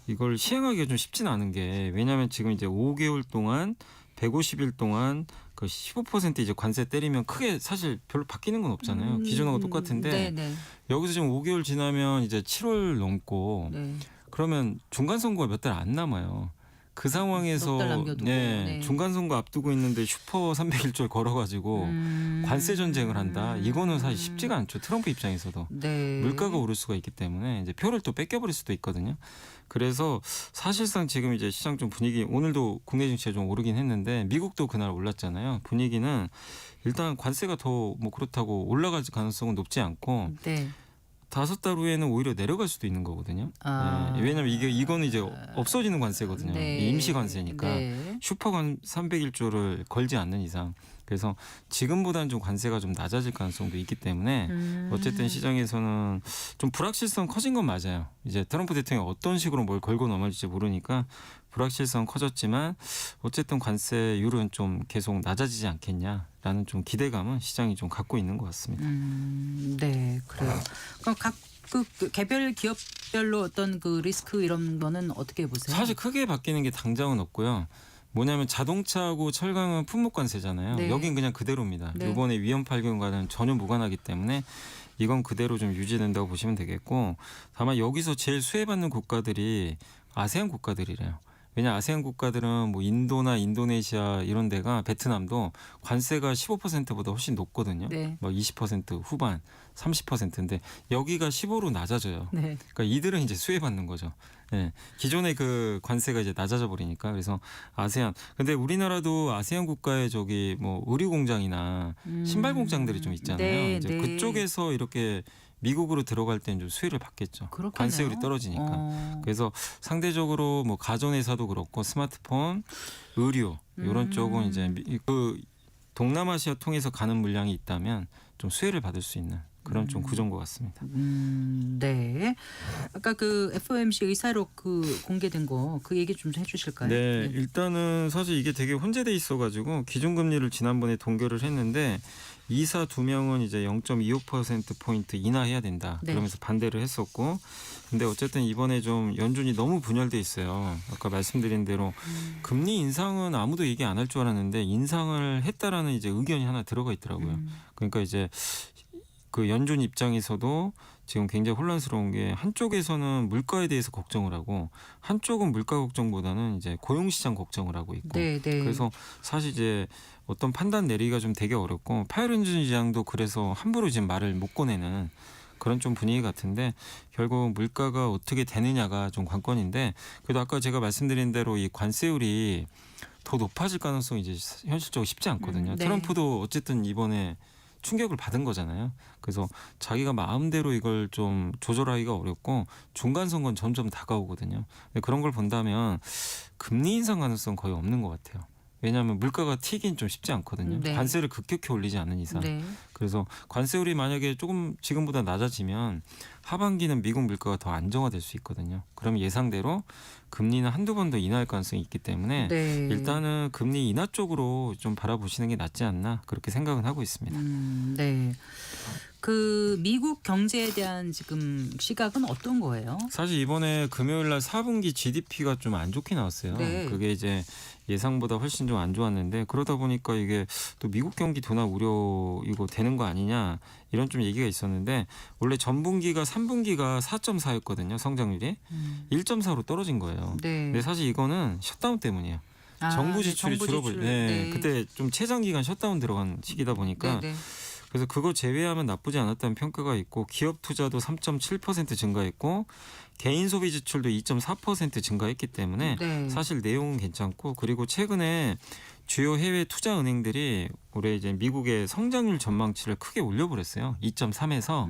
이걸 시행하기가 좀 쉽진 않은 게, 왜냐하면 지금 이제 5개월 동안 150일 동안 그 15% 이제 관세 때리면 크게 사실 별로 바뀌는 건 없잖아요. 기존하고 똑같은데 네, 네. 여기서 지금 5개월 지나면 이제 7월 넘고 네. 그러면 중간 선거가 몇 달 안 남아요. 그 상황에서 넉달 남겨두고, 네. 중간 선거 앞두고 있는데 슈퍼 301조를 걸어가지고 관세 전쟁을 한다. 이거는 사실 쉽지가 않죠. 트럼프 입장에서도. 네. 물가가 오를 수가 있기 때문에 이제 표를 또 뺏겨버릴 수도 있거든요. 그래서 사실상 지금 이제 시장 좀 분위기, 오늘도 국내 증시가 좀 오르긴 했는데 미국도 그날 올랐잖아요. 분위기는 일단 관세가 더 뭐 그렇다고 올라갈 가능성은 높지 않고, 네. 5달 후에는 오히려 내려갈 수도 있는 거거든요. 아. 네, 왜냐하면 이거는 이제 없어지는 관세거든요. 네. 임시 관세니까. 네. 슈퍼관 301조를 걸지 않는 이상. 그래서 지금보다는 좀 관세가 좀 낮아질 가능성도 있기 때문에 어쨌든 시장에서는 좀 불확실성 커진 건 맞아요. 이제 트럼프 대통령이 어떤 식으로 뭘 걸고 넘어질지 모르니까 불확실성 커졌지만 어쨌든 관세율은 좀 계속 낮아지지 않겠냐라는 좀 기대감은 시장이 좀 갖고 있는 것 같습니다. 네, 그래요. 그럼 각 그 개별 기업별로 어떤 그 리스크 이런 거는 어떻게 보세요? 사실 크게 바뀌는 게 당장은 없고요. 뭐냐면 자동차하고 철강은 품목 관세잖아요. 네. 여긴 그냥 그대로입니다. 네. 이번에 위헌 판결과는 전혀 무관하기 때문에 이건 그대로 좀 유지된다고 보시면 되겠고, 다만 여기서 제일 수혜받는 국가들이 아세안 국가들이래요. 왜냐 아세안 국가들은 뭐 인도나 인도네시아 이런 데가, 베트남도 관세가 15%보다 훨씬 높거든요. 네. 뭐 20% 후반, 30%인데 여기가 15로 낮아져요. 네. 그러니까 이들은 이제 수혜받는 거죠. 예. 기존의 그 관세가 이제 낮아져 버리니까. 그래서 아세안. 근데 우리나라도 아세안 국가의 저기 뭐 의류 공장이나 신발 공장들이 좀 있잖아요. 네, 이제 네. 그쪽에서 이렇게 미국으로 들어갈 때는 좀 수혜를 받겠죠. 그렇겠네요. 관세율이 떨어지니까. 그래서 상대적으로 뭐 가전회사도 그렇고 스마트폰, 의류 이런 쪽은 이제 그 동남아시아 통해서 가는 물량이 있다면 좀 수혜를 받을 수 있는 그런 좀 구조인 것 같습니다. 네. 아까 그 FOMC 의사록 그 공개된 거 그 얘기 좀 해주실까요? 네, 일단은 사실 이게 되게 혼재돼 있어가지고 기준금리를 지난번에 동결을 했는데 이사 2명은 이제 0.25% 포인트 인하해야 된다. 네. 그러면서 반대를 했었고, 근데 어쨌든 이번에 좀 연준이 너무 분열돼 있어요. 아까 말씀드린 대로 금리 인상은 아무도 얘기 안 할 줄 알았는데 인상을 했다라는 이제 의견이 하나 들어가 있더라고요. 그러니까 이제 그 연준 입장에서도 지금 굉장히 혼란스러운 게, 한쪽에서는 물가에 대해서 걱정을 하고 한쪽은 물가 걱정보다는 이제 고용시장 걱정을 하고 있고, 네, 네. 그래서 사실 이제 어떤 판단 내리기가 좀 되게 어렵고, 파월 연준 의장도 그래서 함부로 지금 말을 못 꺼내는 그런 좀 분위기 같은데, 결국 물가가 어떻게 되느냐가 좀 관건인데, 그래도 아까 제가 말씀드린 대로 이 관세율이 더 높아질 가능성이 이제 현실적으로 쉽지 않거든요. 네. 트럼프도 어쨌든 이번에 충격을 받은 거잖아요. 그래서 자기가 마음대로 이걸 좀 조절하기가 어렵고 중간 선거는 점점 다가오거든요. 근데 그런 걸 본다면 금리 인상 가능성 거의 없는 것 같아요. 왜냐하면 물가가 튀긴 좀 쉽지 않거든요. 네. 관세를 급격히 올리지 않는 이상. 네. 그래서 관세율이 만약에 조금 지금보다 낮아지면 하반기는 미국 물가가 더 안정화될 수 있거든요. 그럼 예상대로 금리는 한두 번 더 인하할 가능성이 있기 때문에 네. 일단은 금리 인하 쪽으로 좀 바라보시는 게 낫지 않나 그렇게 생각은 하고 있습니다. 네. 그 미국 경제에 대한 지금 시각은 어떤 거예요? 사실 이번에 금요일 날 4분기 GDP가 좀 안 좋게 나왔어요. 네. 그게 이제 예상보다 훨씬 좀 안 좋았는데 그러다 보니까 이게 또 미국 경기 둔화 우려 이거 되는 거 아니냐 이런 좀 얘기가 있었는데 원래 전분기가 3분기가 4.4였거든요. 성장률이 1.4로 떨어진 거예요. 네. 근데 사실 이거는 셧다운 때문이에요. 아, 정부 네, 지출이 정부 줄어버. 지출. 네. 그때 좀 최장 기간 셧다운 들어간 시기다 보니까 네, 네. 그래서 그거 제외하면 나쁘지 않았다는 평가가 있고 기업 투자도 3.7% 증가했고 개인 소비 지출도 2.4% 증가했기 때문에 네. 사실 내용은 괜찮고 그리고 최근에 주요 해외 투자 은행들이 올해 이제 미국의 성장률 전망치를 크게 올려버렸어요. 2.3에서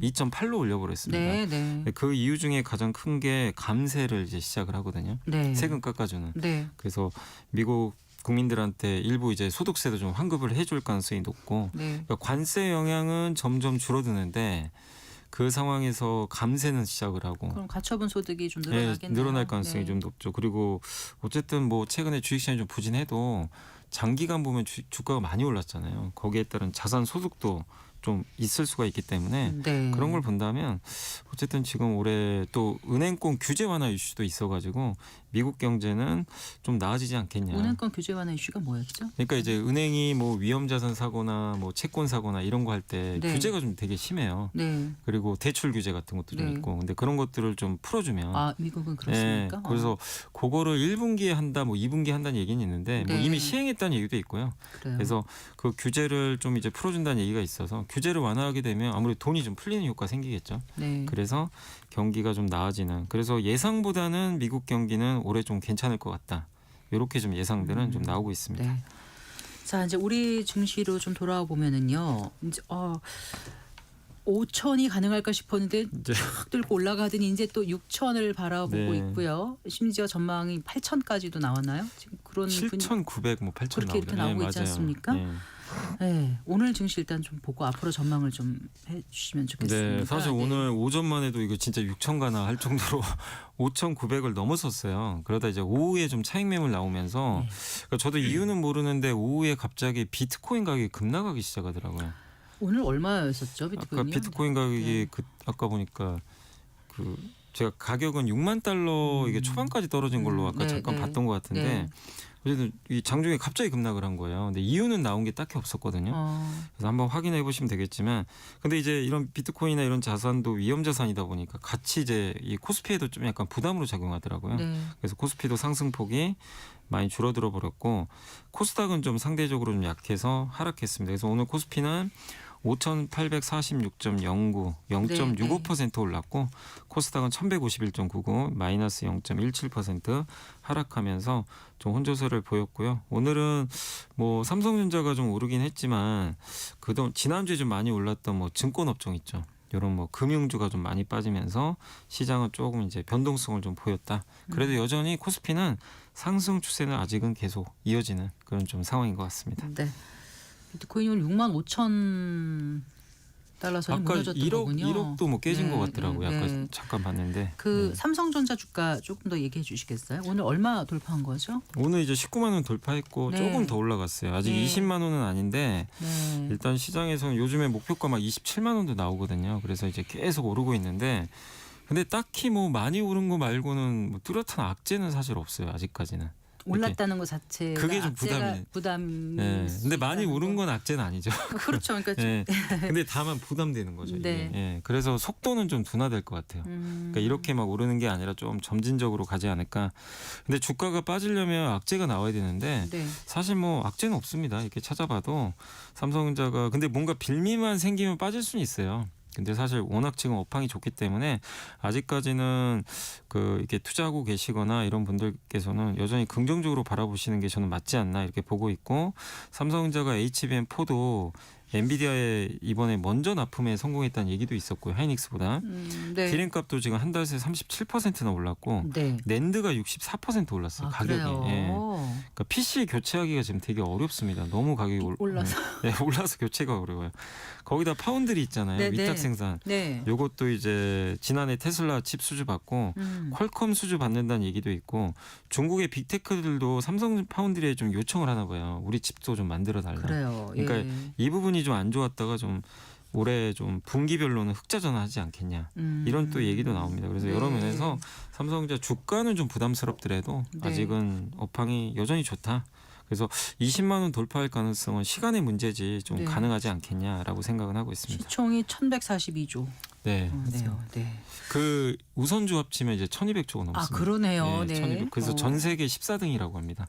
2.8로 올려버렸습니다. 네, 네. 그 이유 중에 가장 큰 게 감세를 이제 시작을 하거든요. 네. 세금 깎아주는. 네. 그래서 미국 국민들한테 일부 이제 소득세도 좀 환급을 해줄 가능성이 높고 네. 그러니까 관세 영향은 점점 줄어드는데 그 상황에서 감세는 시작을 하고 그럼 가처분 소득이 좀 예, 늘어나겠네요. 늘어날 가능성이 네. 좀 높죠. 그리고 어쨌든 뭐 최근에 주식시장이 좀 부진해도 장기간 보면 주가가 많이 올랐잖아요. 거기에 따른 자산 소득도 좀 있을 수가 있기 때문에 네. 그런 걸 본다면 어쨌든 지금 올해 또 은행권 규제 완화 이슈도 있어가지고 미국 경제는 좀 나아지지 않겠냐. 은행권 규제 완화 이슈가 뭐였죠? 그러니까 이제 은행이 뭐 위험 자산 사거나 뭐 채권 사거나 이런 거 할 때 네. 규제가 좀 되게 심해요. 네. 그리고 대출 규제 같은 것도 좀 네. 있고. 근데 그런 것들을 좀 풀어주면. 아, 미국은 그렇습니까? 그래서 그거를 1분기에 한다, 뭐 2분기에 한다는 얘기는 있는데 뭐 네. 이미 시행했다는 얘기도 있고요. 그래요. 그래서 그 규제를 좀 이제 풀어준다는 얘기가 있어서 규제를 완화하게 되면 아무래도 돈이 좀 풀리는 효과가 생기겠죠. 네. 그래서 경기가 좀 나아지는. 그래서 예상보다는 미국 경기는 올해 좀 괜찮을 것 같다. 이렇게 좀 예상들은 좀 나오고 있습니다. 네. 자, 이제 우리 증시로 좀 돌아와 보면은요. 이제 5천이 가능할까 싶었는데 이제 쭉 들고 올라가더니 이제 또 6천을 바라보고 네. 있고요. 심지어 전망이 8천까지도 나왔나요? 지금 그런 7,900, 뭐 8,000 그렇게 이렇게 나오고 있지 맞아요. 않습니까? 예. 네, 오늘 증시 일단 좀 보고 앞으로 전망을 좀 해주시면 좋겠습니다. 네, 사실 네. 오늘 오전만 해도 이거 진짜 6천 가나 할 정도로 5,900을 넘었었어요. 그러다 이제 오후에 좀 차익 매물 나오면서 네. 그러니까 저도 이유는 모르는데 오후에 갑자기 비트코인 가격이 급락하기 시작하더라고요. 오늘 얼마였었죠, 아까 비트코인이요? 비트코인 가격이 네. 아까 보니까 그 제가 가격은 6만 달러 이게 초반까지 떨어진 걸로 아까 네, 잠깐 네. 봤던 것 같은데 네. 어쨌든 이 장중에 갑자기 급락을 한 거예요. 근데 이유는 나온 게 딱히 없었거든요. 그래서 한번 확인해 보시면 되겠지만, 근데 이제 이런 비트코인이나 이런 자산도 위험 자산이다 보니까 같이 이제 이 코스피에도 좀 약간 부담으로 작용하더라고요. 네. 그래서 코스피도 상승폭이 많이 줄어들어 버렸고 코스닥은 좀 상대적으로 좀 약해서 하락했습니다. 그래서 오늘 코스피는 5,846.09, 0.65% 올랐고 코스닥은 1,151.99, 마이너스 0.17% 하락하면서 좀 혼조세를 보였고요. 오늘은 뭐 삼성전자가 좀 오르긴 했지만 그동안 지난주에 좀 많이 올랐던 뭐 증권 업종 있죠. 이런 뭐 금융주가 좀 많이 빠지면서 시장은 조금 이제 변동성을 좀 보였다. 그래도 여전히 코스피는 상승 추세는 아직은 계속 이어지는 그런 좀 상황인 것 같습니다. 네. 비트코인이 오늘 6만 5천 달러 선이 아까 무너졌던 1억, 거군요. 1억도 뭐 깨진 네, 것 같더라고요. 네, 아까 네. 잠깐 봤는데. 그 네. 삼성전자 주가 조금 더 얘기해 주시겠어요? 오늘 얼마 돌파한 거죠? 오늘 이제 19만 원 돌파했고 네. 조금 더 올라갔어요. 아직 네. 20만 원은 아닌데 네. 일단 시장에서는 요즘에 목표가 막 27만 원도 나오거든요. 그래서 이제 계속 오르고 있는데 근데 딱히 뭐 많이 오른 거 말고는 뭐 뚜렷한 악재는 사실 없어요. 아직까지는. 올랐다는 것 자체가 그게 좀 악재가 부담이 네. 근데 많이 오른 건 악재는 아니죠. 그렇죠. 그러니까 좀, 네. 근데 다만 부담되는 거죠. 네. 이게. 예. 그래서 속도는 좀 둔화될 것 같아요. 그러니까 이렇게 막 오르는 게 아니라 좀 점진적으로 가지 않을까. 근데 주가가 빠지려면 악재가 나와야 되는데 네. 사실 뭐 악재는 없습니다. 이렇게 찾아봐도 삼성전자가 근데 뭔가 빌미만 생기면 빠질 수는 있어요. 근데 사실 워낙 지금 업황이 좋기 때문에 아직까지는 그 이렇게 투자하고 계시거나 이런 분들께서는 여전히 긍정적으로 바라보시는 게 저는 맞지 않나 이렇게 보고 있고 삼성전자가 HBM4도 엔비디아에 이번에 먼저 납품에 성공했다는 얘기도 있었고요. 하이닉스보다. 네. 디램 값도 지금 한 달 새 37%나 올랐고 네. 낸드가 64% 올랐어요. 가격이. 그래요. 예. 그러니까 PC 교체하기가 지금 되게 어렵습니다. 너무 가격이 올라서. 네, 올라서 교체가 어려워요. 거기다 파운드리 있잖아요. 네, 위탁 네. 생산. 네. 요것도 이제 지난해 테슬라 칩 수주 받고 퀄컴 수주 받는다는 얘기도 있고 중국의 빅테크들도 삼성 파운드리에 좀 요청을 하나 봐요. 우리 칩도 좀 만들어 달라. 그래요. 그러니까 예. 이 부분이 좀 안 좋았다가 좀 올해 좀 분기별로는 흑자전환하지 않겠냐 이런 또 얘기도 나옵니다. 그래서 여러 네. 면에서 삼성전자 주가는 좀 부담스럽더라도 네. 아직은 업황이 여전히 좋다. 그래서 20만 원 돌파할 가능성은 시간의 문제지 좀 네. 가능하지 않겠냐라고 생각은 하고 있습니다. 시총이 1,142조. 네. 네요. 네. 그 우선주 합치면 이제 1,200조가 넘습니다. 아 그러네요. 네, 네. 1,200. 그래서 전 세계 14등이라고 합니다.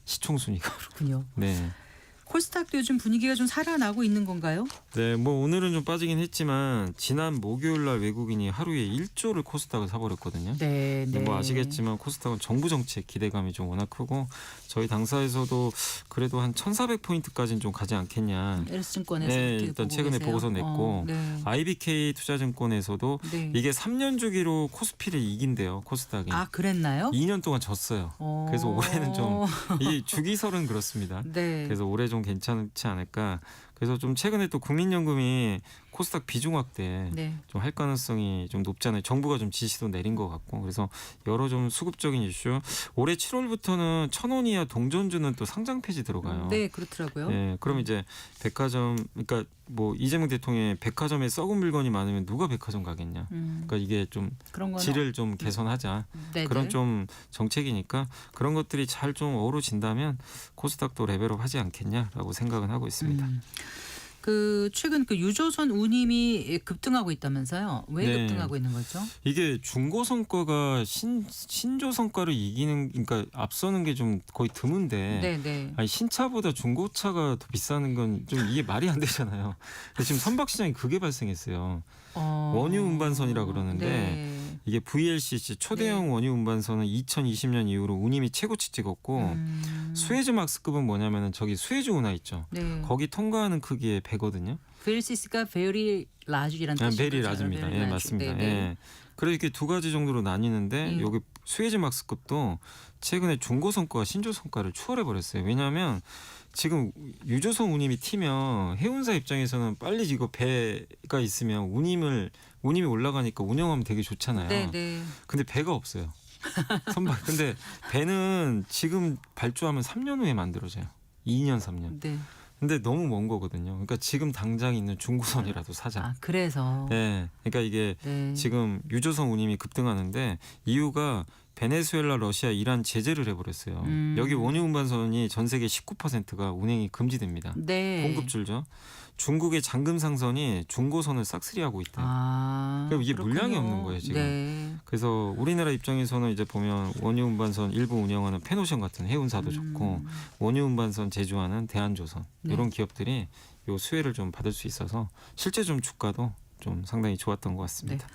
시총 순위가. 그렇군요. 네. 코스닥도 요즘 분위기가 좀 살아나고 있는 건가요? 네, 뭐 오늘은 좀 빠지긴 했지만 지난 목요일 날 외국인이 하루에 1조를 코스닥을 사버렸거든요. 네, 근데 뭐 아시겠지만 코스닥은 정부 정책 기대감이 좀 워낙 크고 저희 당사에서도 그래도 한 1,400포인트까지는 좀 가지 않겠냐. 에르스증권에서 네, 이렇게 일단 보고 최근에 계세요? 보고서 냈고 네. IBK 투자증권에서도 네. 이게 3년 주기로 코스피를 이긴대요. 코스닥이. 아 그랬나요? 2년 동안 졌어요. 그래서 올해는 좀 이 주기설은 그렇습니다. 네. 그래서 올해 좀 괜찮지 않을까. 그래서 좀 최근에 또 국민연금이 코스닥 비중 확대 네. 좀 할 가능성이 좀 높잖아요. 정부가 좀 지시도 내린 것 같고 그래서 여러 좀 수급적인 이슈. 올해 7월부터는 1,000원 이하 동전주는 또 상장 폐지 들어가요. 네, 그렇더라고요. 네, 그럼 이제 백화점, 그러니까 뭐 이재명 대통령이 백화점에 썩은 물건이 많으면 누가 백화점 가겠냐. 그러니까 이게 좀 그런 거는 질을 좀 개선하자. 네네. 그런 좀 정책이니까 그런 것들이 잘 좀 어우러진다면 코스닥도 레벨업 하지 않겠냐라고 생각은 하고 있습니다. 그 최근 그 유조선 운임이 급등하고 있다면서요? 왜 네. 급등하고 있는 거죠? 이게 중고 성과가 신조 성과를 이기는, 그러니까 앞서는 게 좀 거의 드문데. 네, 네. 아니 신차보다 중고차가 더 비싸는 건 좀 이게 말이 안 되잖아요. 근데 지금 선박 시장이 그게 발생했어요. 원유 운반선이라 그러는데 네. 이게 VLCC 초대형 원유 운반선은 2020년 이후로 운임이 최고치 찍었고 수에즈막스급은 뭐냐면은 저기 수에즈 운하 있죠. 네. 거기 통과하는 크기의 배거든요. VLCC가 very large이라는 뜻이죠. 베리 라즈입니다. 예, 맞습니다. 예. 그래서 이렇게 두 가지 정도로 나뉘는데 여기 수에즈막스급도 최근에 중고 성과와 신조 성과를 추월해 버렸어요. 왜냐하면 지금 유조선 운임이 튀면 해운사 입장에서는 빨리 이거 배가 있으면 운임이 올라가니까 운영하면 되게 좋잖아요. 네, 네. 근데 배가 없어요. 선박. 근데 배는 지금 발주하면 3년 후에 만들어져요. 2년, 3년. 네. 근데 너무 먼 거거든요. 그러니까 지금 당장 있는 중고선이라도 사자. 아, 그래서. 네. 그러니까 이게 네. 지금 유조선 운임이 급등하는데 이유가 베네수엘라, 러시아, 이란 제재를 해버렸어요. 여기 원유 운반선이 전 세계 19%가 운행이 금지됩니다. 네. 공급줄죠. 중국의 잠금 상선이 중고선을 싹쓸이하고 있대요. 아. 그럼 이게 그렇군요. 물량이 없는 거예요, 지금. 네. 그래서 우리나라 입장에서는 이제 보면 원유 운반선 일부 운영하는 페노션 같은 해운사도 좋고 원유 운반선 제조하는 대한조선 네. 이런 기업들이 요 수혜를 좀 받을 수 있어서 실제 좀 주가도 좀 상당히 좋았던 것 같습니다.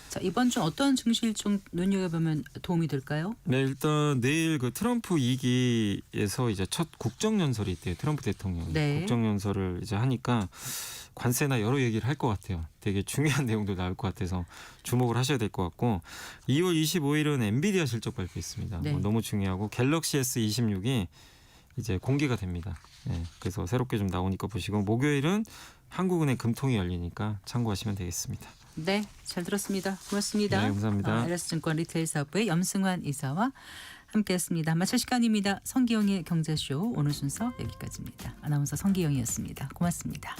자, 이번 주 어떤 증시 일정 눈여겨보면 도움이 될까요? 네, 일단 내일 그 트럼프 2기에서 이제 첫 국정연설이 있대요. 트럼프 대통령이 네. 국정연설을 이제 하니까 관세나 여러 얘기를 할 것 같아요. 되게 중요한 내용도 나올 것 같아서 주목을 하셔야 될 것 같고 2월 25일은 엔비디아 실적 발표 있습니다. 네. 뭐 너무 중요하고 갤럭시 S26이 이제 공개가 됩니다. 네, 그래서 새롭게 좀 나오니까 보시고 목요일은 한국은행 금통이 열리니까 참고하시면 되겠습니다. 네, 잘 들었습니다. 고맙습니다. 네, 감사합니다. LS증권 리테일 사업부의 염승환 이사와 함께했습니다. 마칠 시간입니다. 성기영의 경제쇼 오늘 순서 여기까지입니다. 아나운서 성기영이었습니다. 고맙습니다.